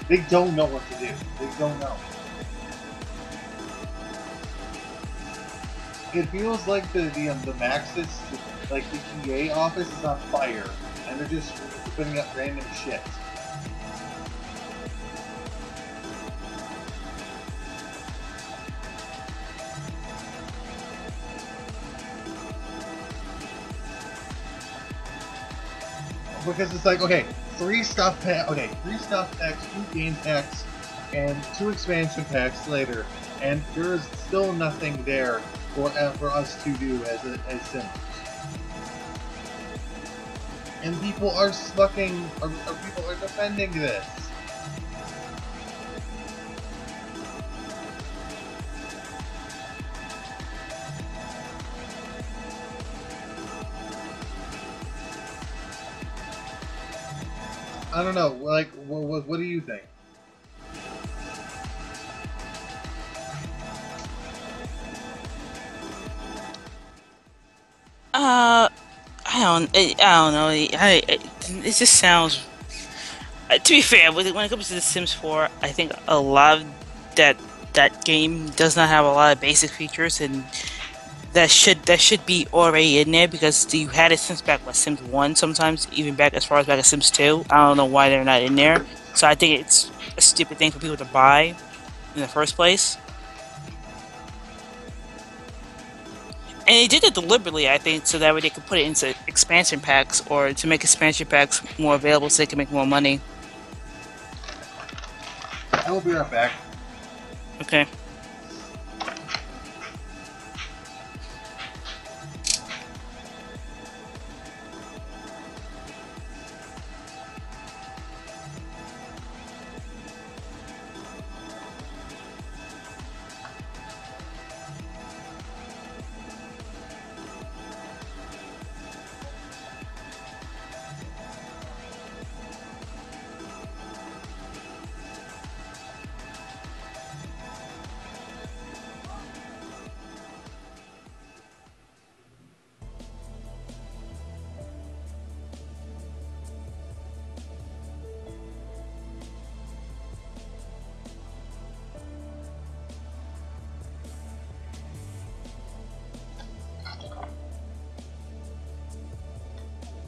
they don't know what to do. They don't know. It feels like the Maxis, like the EA office is on fire, and they're just putting up random shit. Because it's like, okay, 3 stuff packs, 2 game packs, and 2 expansion packs later, and there is still nothing there for us to do as Sims. And people are people are defending this. I don't know. Like, what do you think? I don't know. It just sounds. To be fair, when it comes to The Sims 4, I think a lot of that game does not have a lot of basic features, and that should be already in there because you had it since back with Sims 1. Sometimes even back as far as back as Sims 2. I don't know why they're not in there. So I think it's a stupid thing for people to buy in the first place. And they did it deliberately, I think, so that way they could put it into expansion packs or to make expansion packs more available so they can make more money. I will be right back. Okay.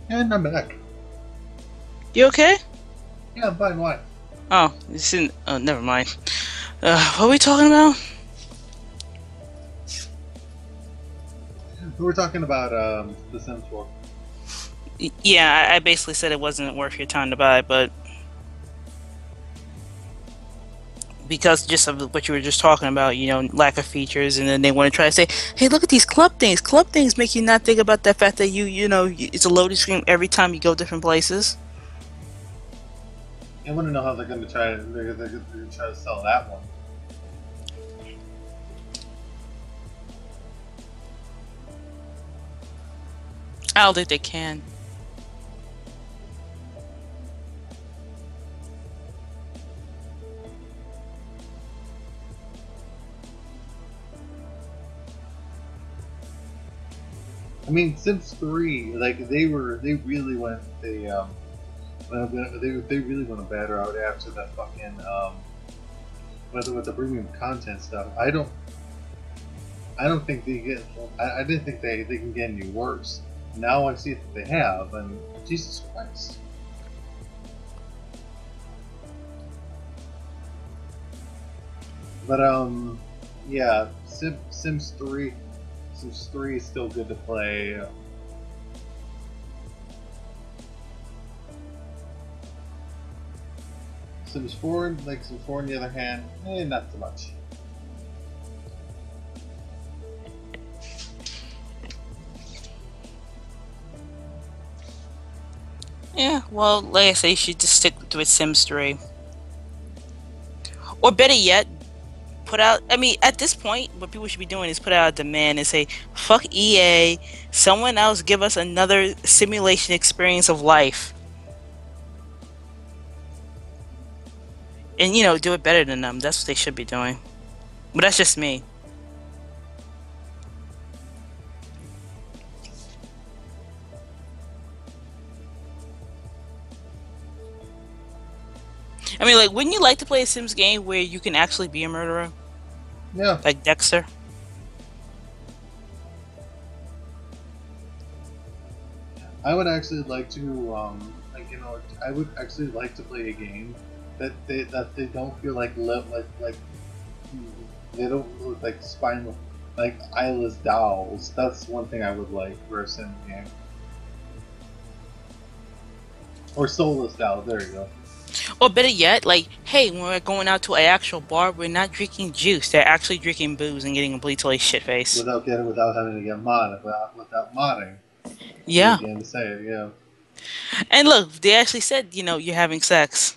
And I'm back. You okay? Yeah, I'm fine. Why? Oh, this isn't. Oh, never mind. What are we talking about? We were talking about The Sims 4. Yeah, I basically said it wasn't worth your time to buy, but because just of what you were just talking about, lack of features, and then they want to try to say, "Hey, look at these club things. Club things make you not think about the fact that it's a loading screen every time you go different places." I want to know how they're going to try. They're going to try to sell that one. I don't think they can. I mean, Sims 3, like they really went they really went a bad route after that fucking with the premium content stuff. I don't think they get. I didn't think they can get any worse. Now I see that they have, and Jesus Christ. But yeah, Sims 3 is still good to play. Sims 4, like Sims 4 on the other hand, not so much. Yeah, well, like I say, you should just stick with Sims 3. Or better yet, put out. I mean, at this point, what people should be doing is put out a demand and say, "Fuck EA, someone else give us another simulation experience of life," and do it better than them. That's what they should be doing. But that's just me. I mean, like, wouldn't you like to play a Sims game where you can actually be a murderer, Yeah. like Dexter? I would actually like to, I would actually like to play a game that they don't feel like they don't look like spineless, like eyeless dolls. That's one thing I would like for a sim game. Or soulless dolls. There you go. Or better yet, like, hey, when we're going out to an actual bar, we're not drinking juice. They're actually drinking booze and getting a bleach shit face. Without having to get modded, without modding. Yeah. Again to say it, yeah. And look, they actually said, you're having sex.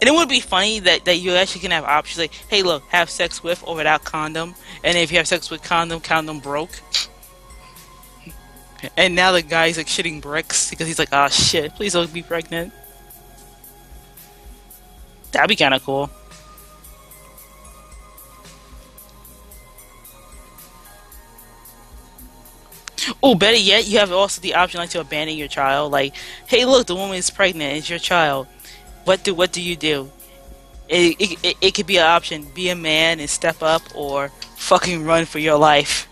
And it would be funny that you actually can have options like, hey, look, have sex with or without condom. And if you have sex with condom broke. And now the guy's like shitting bricks because he's like, oh shit, please don't be pregnant. That'd be kind of cool. Oh, better yet, you have also the option like to abandon your child. Like, hey, look, the woman is pregnant. It's your child. What do you do? It could be an option: be a man and step up, or fucking run for your life.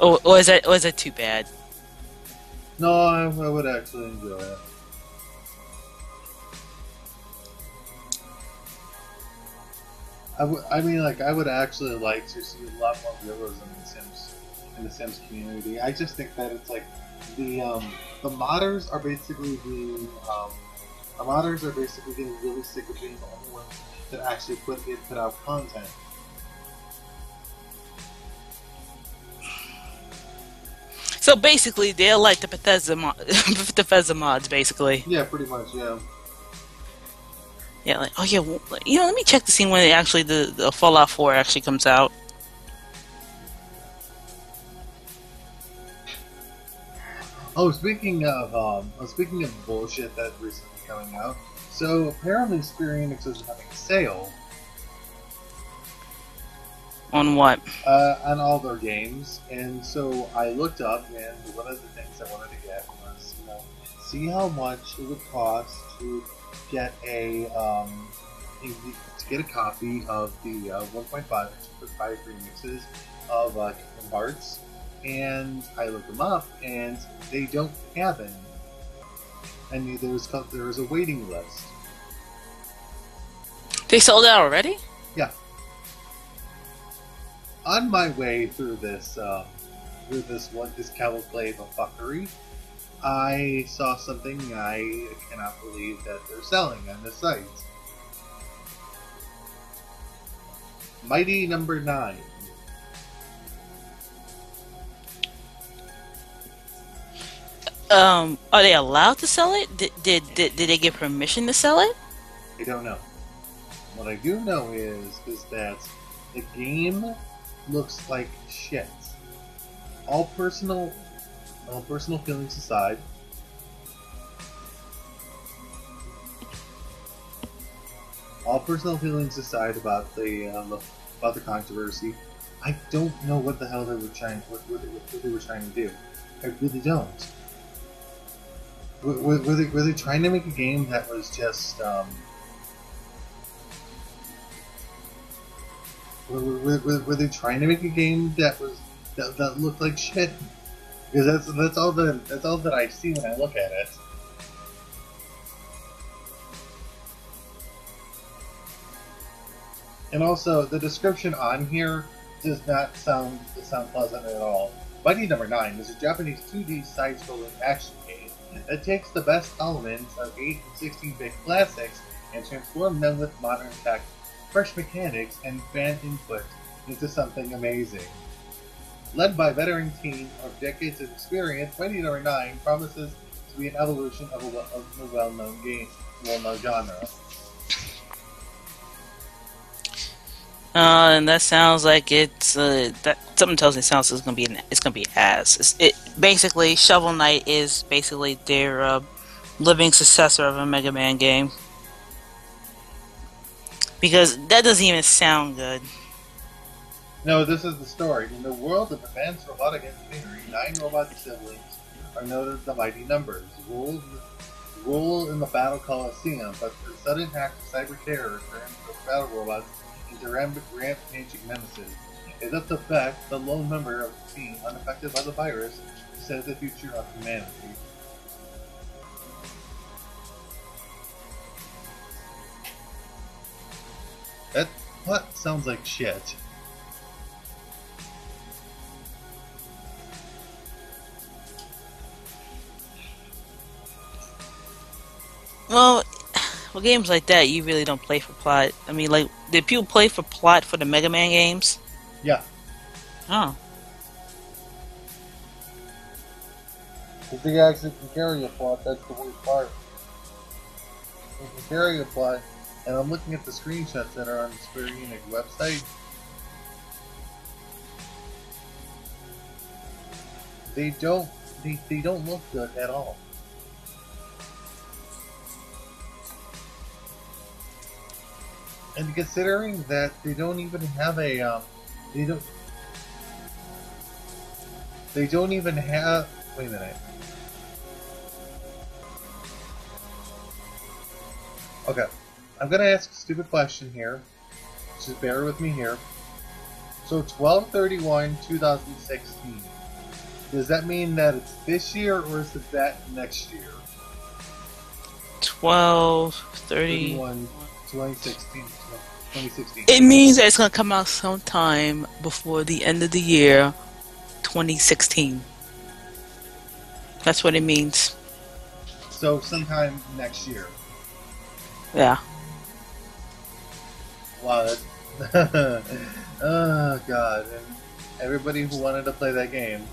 Or is that too bad? No, I would actually enjoy it. I mean, like, I would actually like to see a lot more realism in the Sims community. I just think that it's like the modders are basically getting really sick of being the only ones that actually put out content. So basically, they're like the Bethesda mods, basically. Yeah, pretty much. Yeah. Yeah, like, oh yeah, well, let me check to see when the Fallout 4 actually comes out. Oh, speaking of bullshit that's recently coming out, so apparently Square Enix is having a sale On what? on all their games, and so I looked up, and one of the things I wanted to get was, see how much it would cost to get a copy of the 1.5 remixes of Kingdom Hearts, and I looked them up, and they don't have any. And there's a waiting list. They sold out already? Yeah. On my way through this cavalcade of fuckery, I saw something I cannot believe that they're selling on this site. Mighty Number 9. Are they allowed to sell it? Did they get permission to sell it? I don't know. What I do know is that the game looks like shit. All personal feelings aside, all personal feelings aside about the controversy, I don't know what the hell they were trying what they were trying to do. I really don't. Were they trying to make a game that was just were they trying to make a game that was that looked like shit? Because that's all that I see when I look at it. And also, the description on here does not sound pleasant at all. Mighty Number 9 is a Japanese 2D side-scrolling action game that takes the best elements of 8 and 16-bit classics and transforms them with modern tech, fresh mechanics, and fan input into something amazing. Led by a veteran team of decades of experience, Mighty Number 9 promises to be an evolution of a well-known genre. And that sounds like it's that something tells me it sounds like it's gonna be ass. It basically Shovel Knight is basically their living successor of a Mega Man game, because that doesn't even sound good. No, this is the story. In the world of advanced robotic engineering, 9 robot siblings are known as the Mighty Numbers. Rule in the Battle Coliseum, but the sudden act of cyber terror turns the battle robots into rampaging nemesis. It's up to Beck, the lone member of the team unaffected by the virus, to save the future of humanity. That plot sounds like shit. Well, for games like that, you really don't play for plot. I mean, like, did people play for plot for the Mega Man games? Yeah. Oh. If they actually can carry a plot, that's the worst part. They can carry a plot, and I'm looking at the screenshots that are on the Square Enix website. They don't look good at all. And considering that they don't even have a they don't even have, wait a minute. Okay, I'm gonna ask a stupid question here. Just bear with me here. So 12/31/2016. Does that mean that it's this year, or is it that next year? 12/30. 2016. It means that it's gonna come out sometime before the end of the year, 2016. That's what it means. So sometime next year. Yeah. Wow, that oh god, and everybody who wanted to play that game.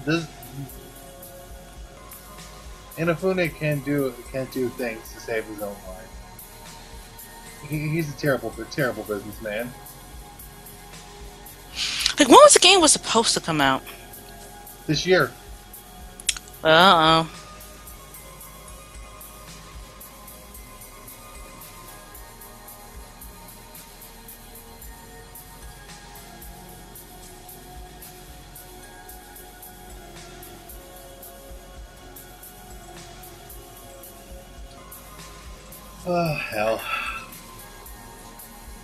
This Inafune can't do things to save his own life. He's a terrible businessman. Like, when was the game was supposed to come out? This year. Uh-oh. Oh hell.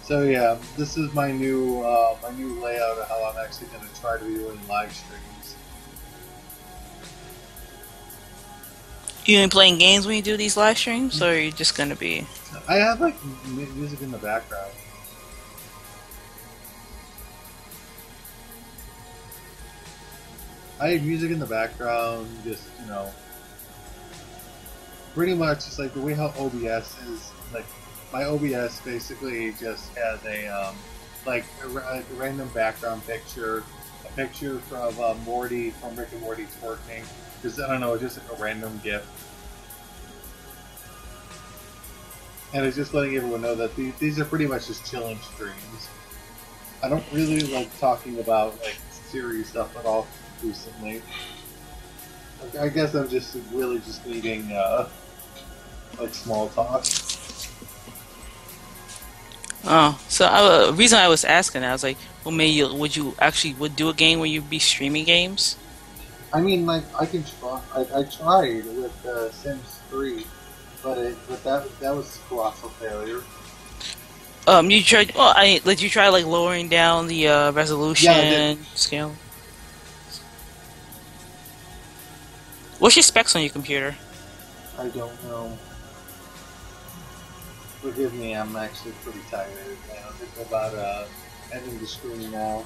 So yeah, this is my new layout of how I'm actually going to try to be doing live streams. You ain't playing games when you do these live streams, or are you just gonna be? I have like music in the background. I have music in the background, just, you know, pretty much it's like the way how OBS is. Like, my OBS basically just has a random background picture, a picture of Morty from Rick and Morty twerking. Just, I don't know, just like a random GIF. And it's just letting everyone know that these are pretty much just chilling streams. I don't really like talking about like serious stuff at all recently. I guess I'm just really just needing like small talk. Oh, so the reason I was asking, I was like, well, maybe would you actually would do a game where you'd be streaming games? I mean, like I can try. I tried with Sims 3, but that was a colossal failure. You tried. Well, did you try like lowering down the Yeah, I did. resolution scale? What's your specs on your computer? I don't know. Forgive me, I'm actually pretty tired now. It's about ending the stream now.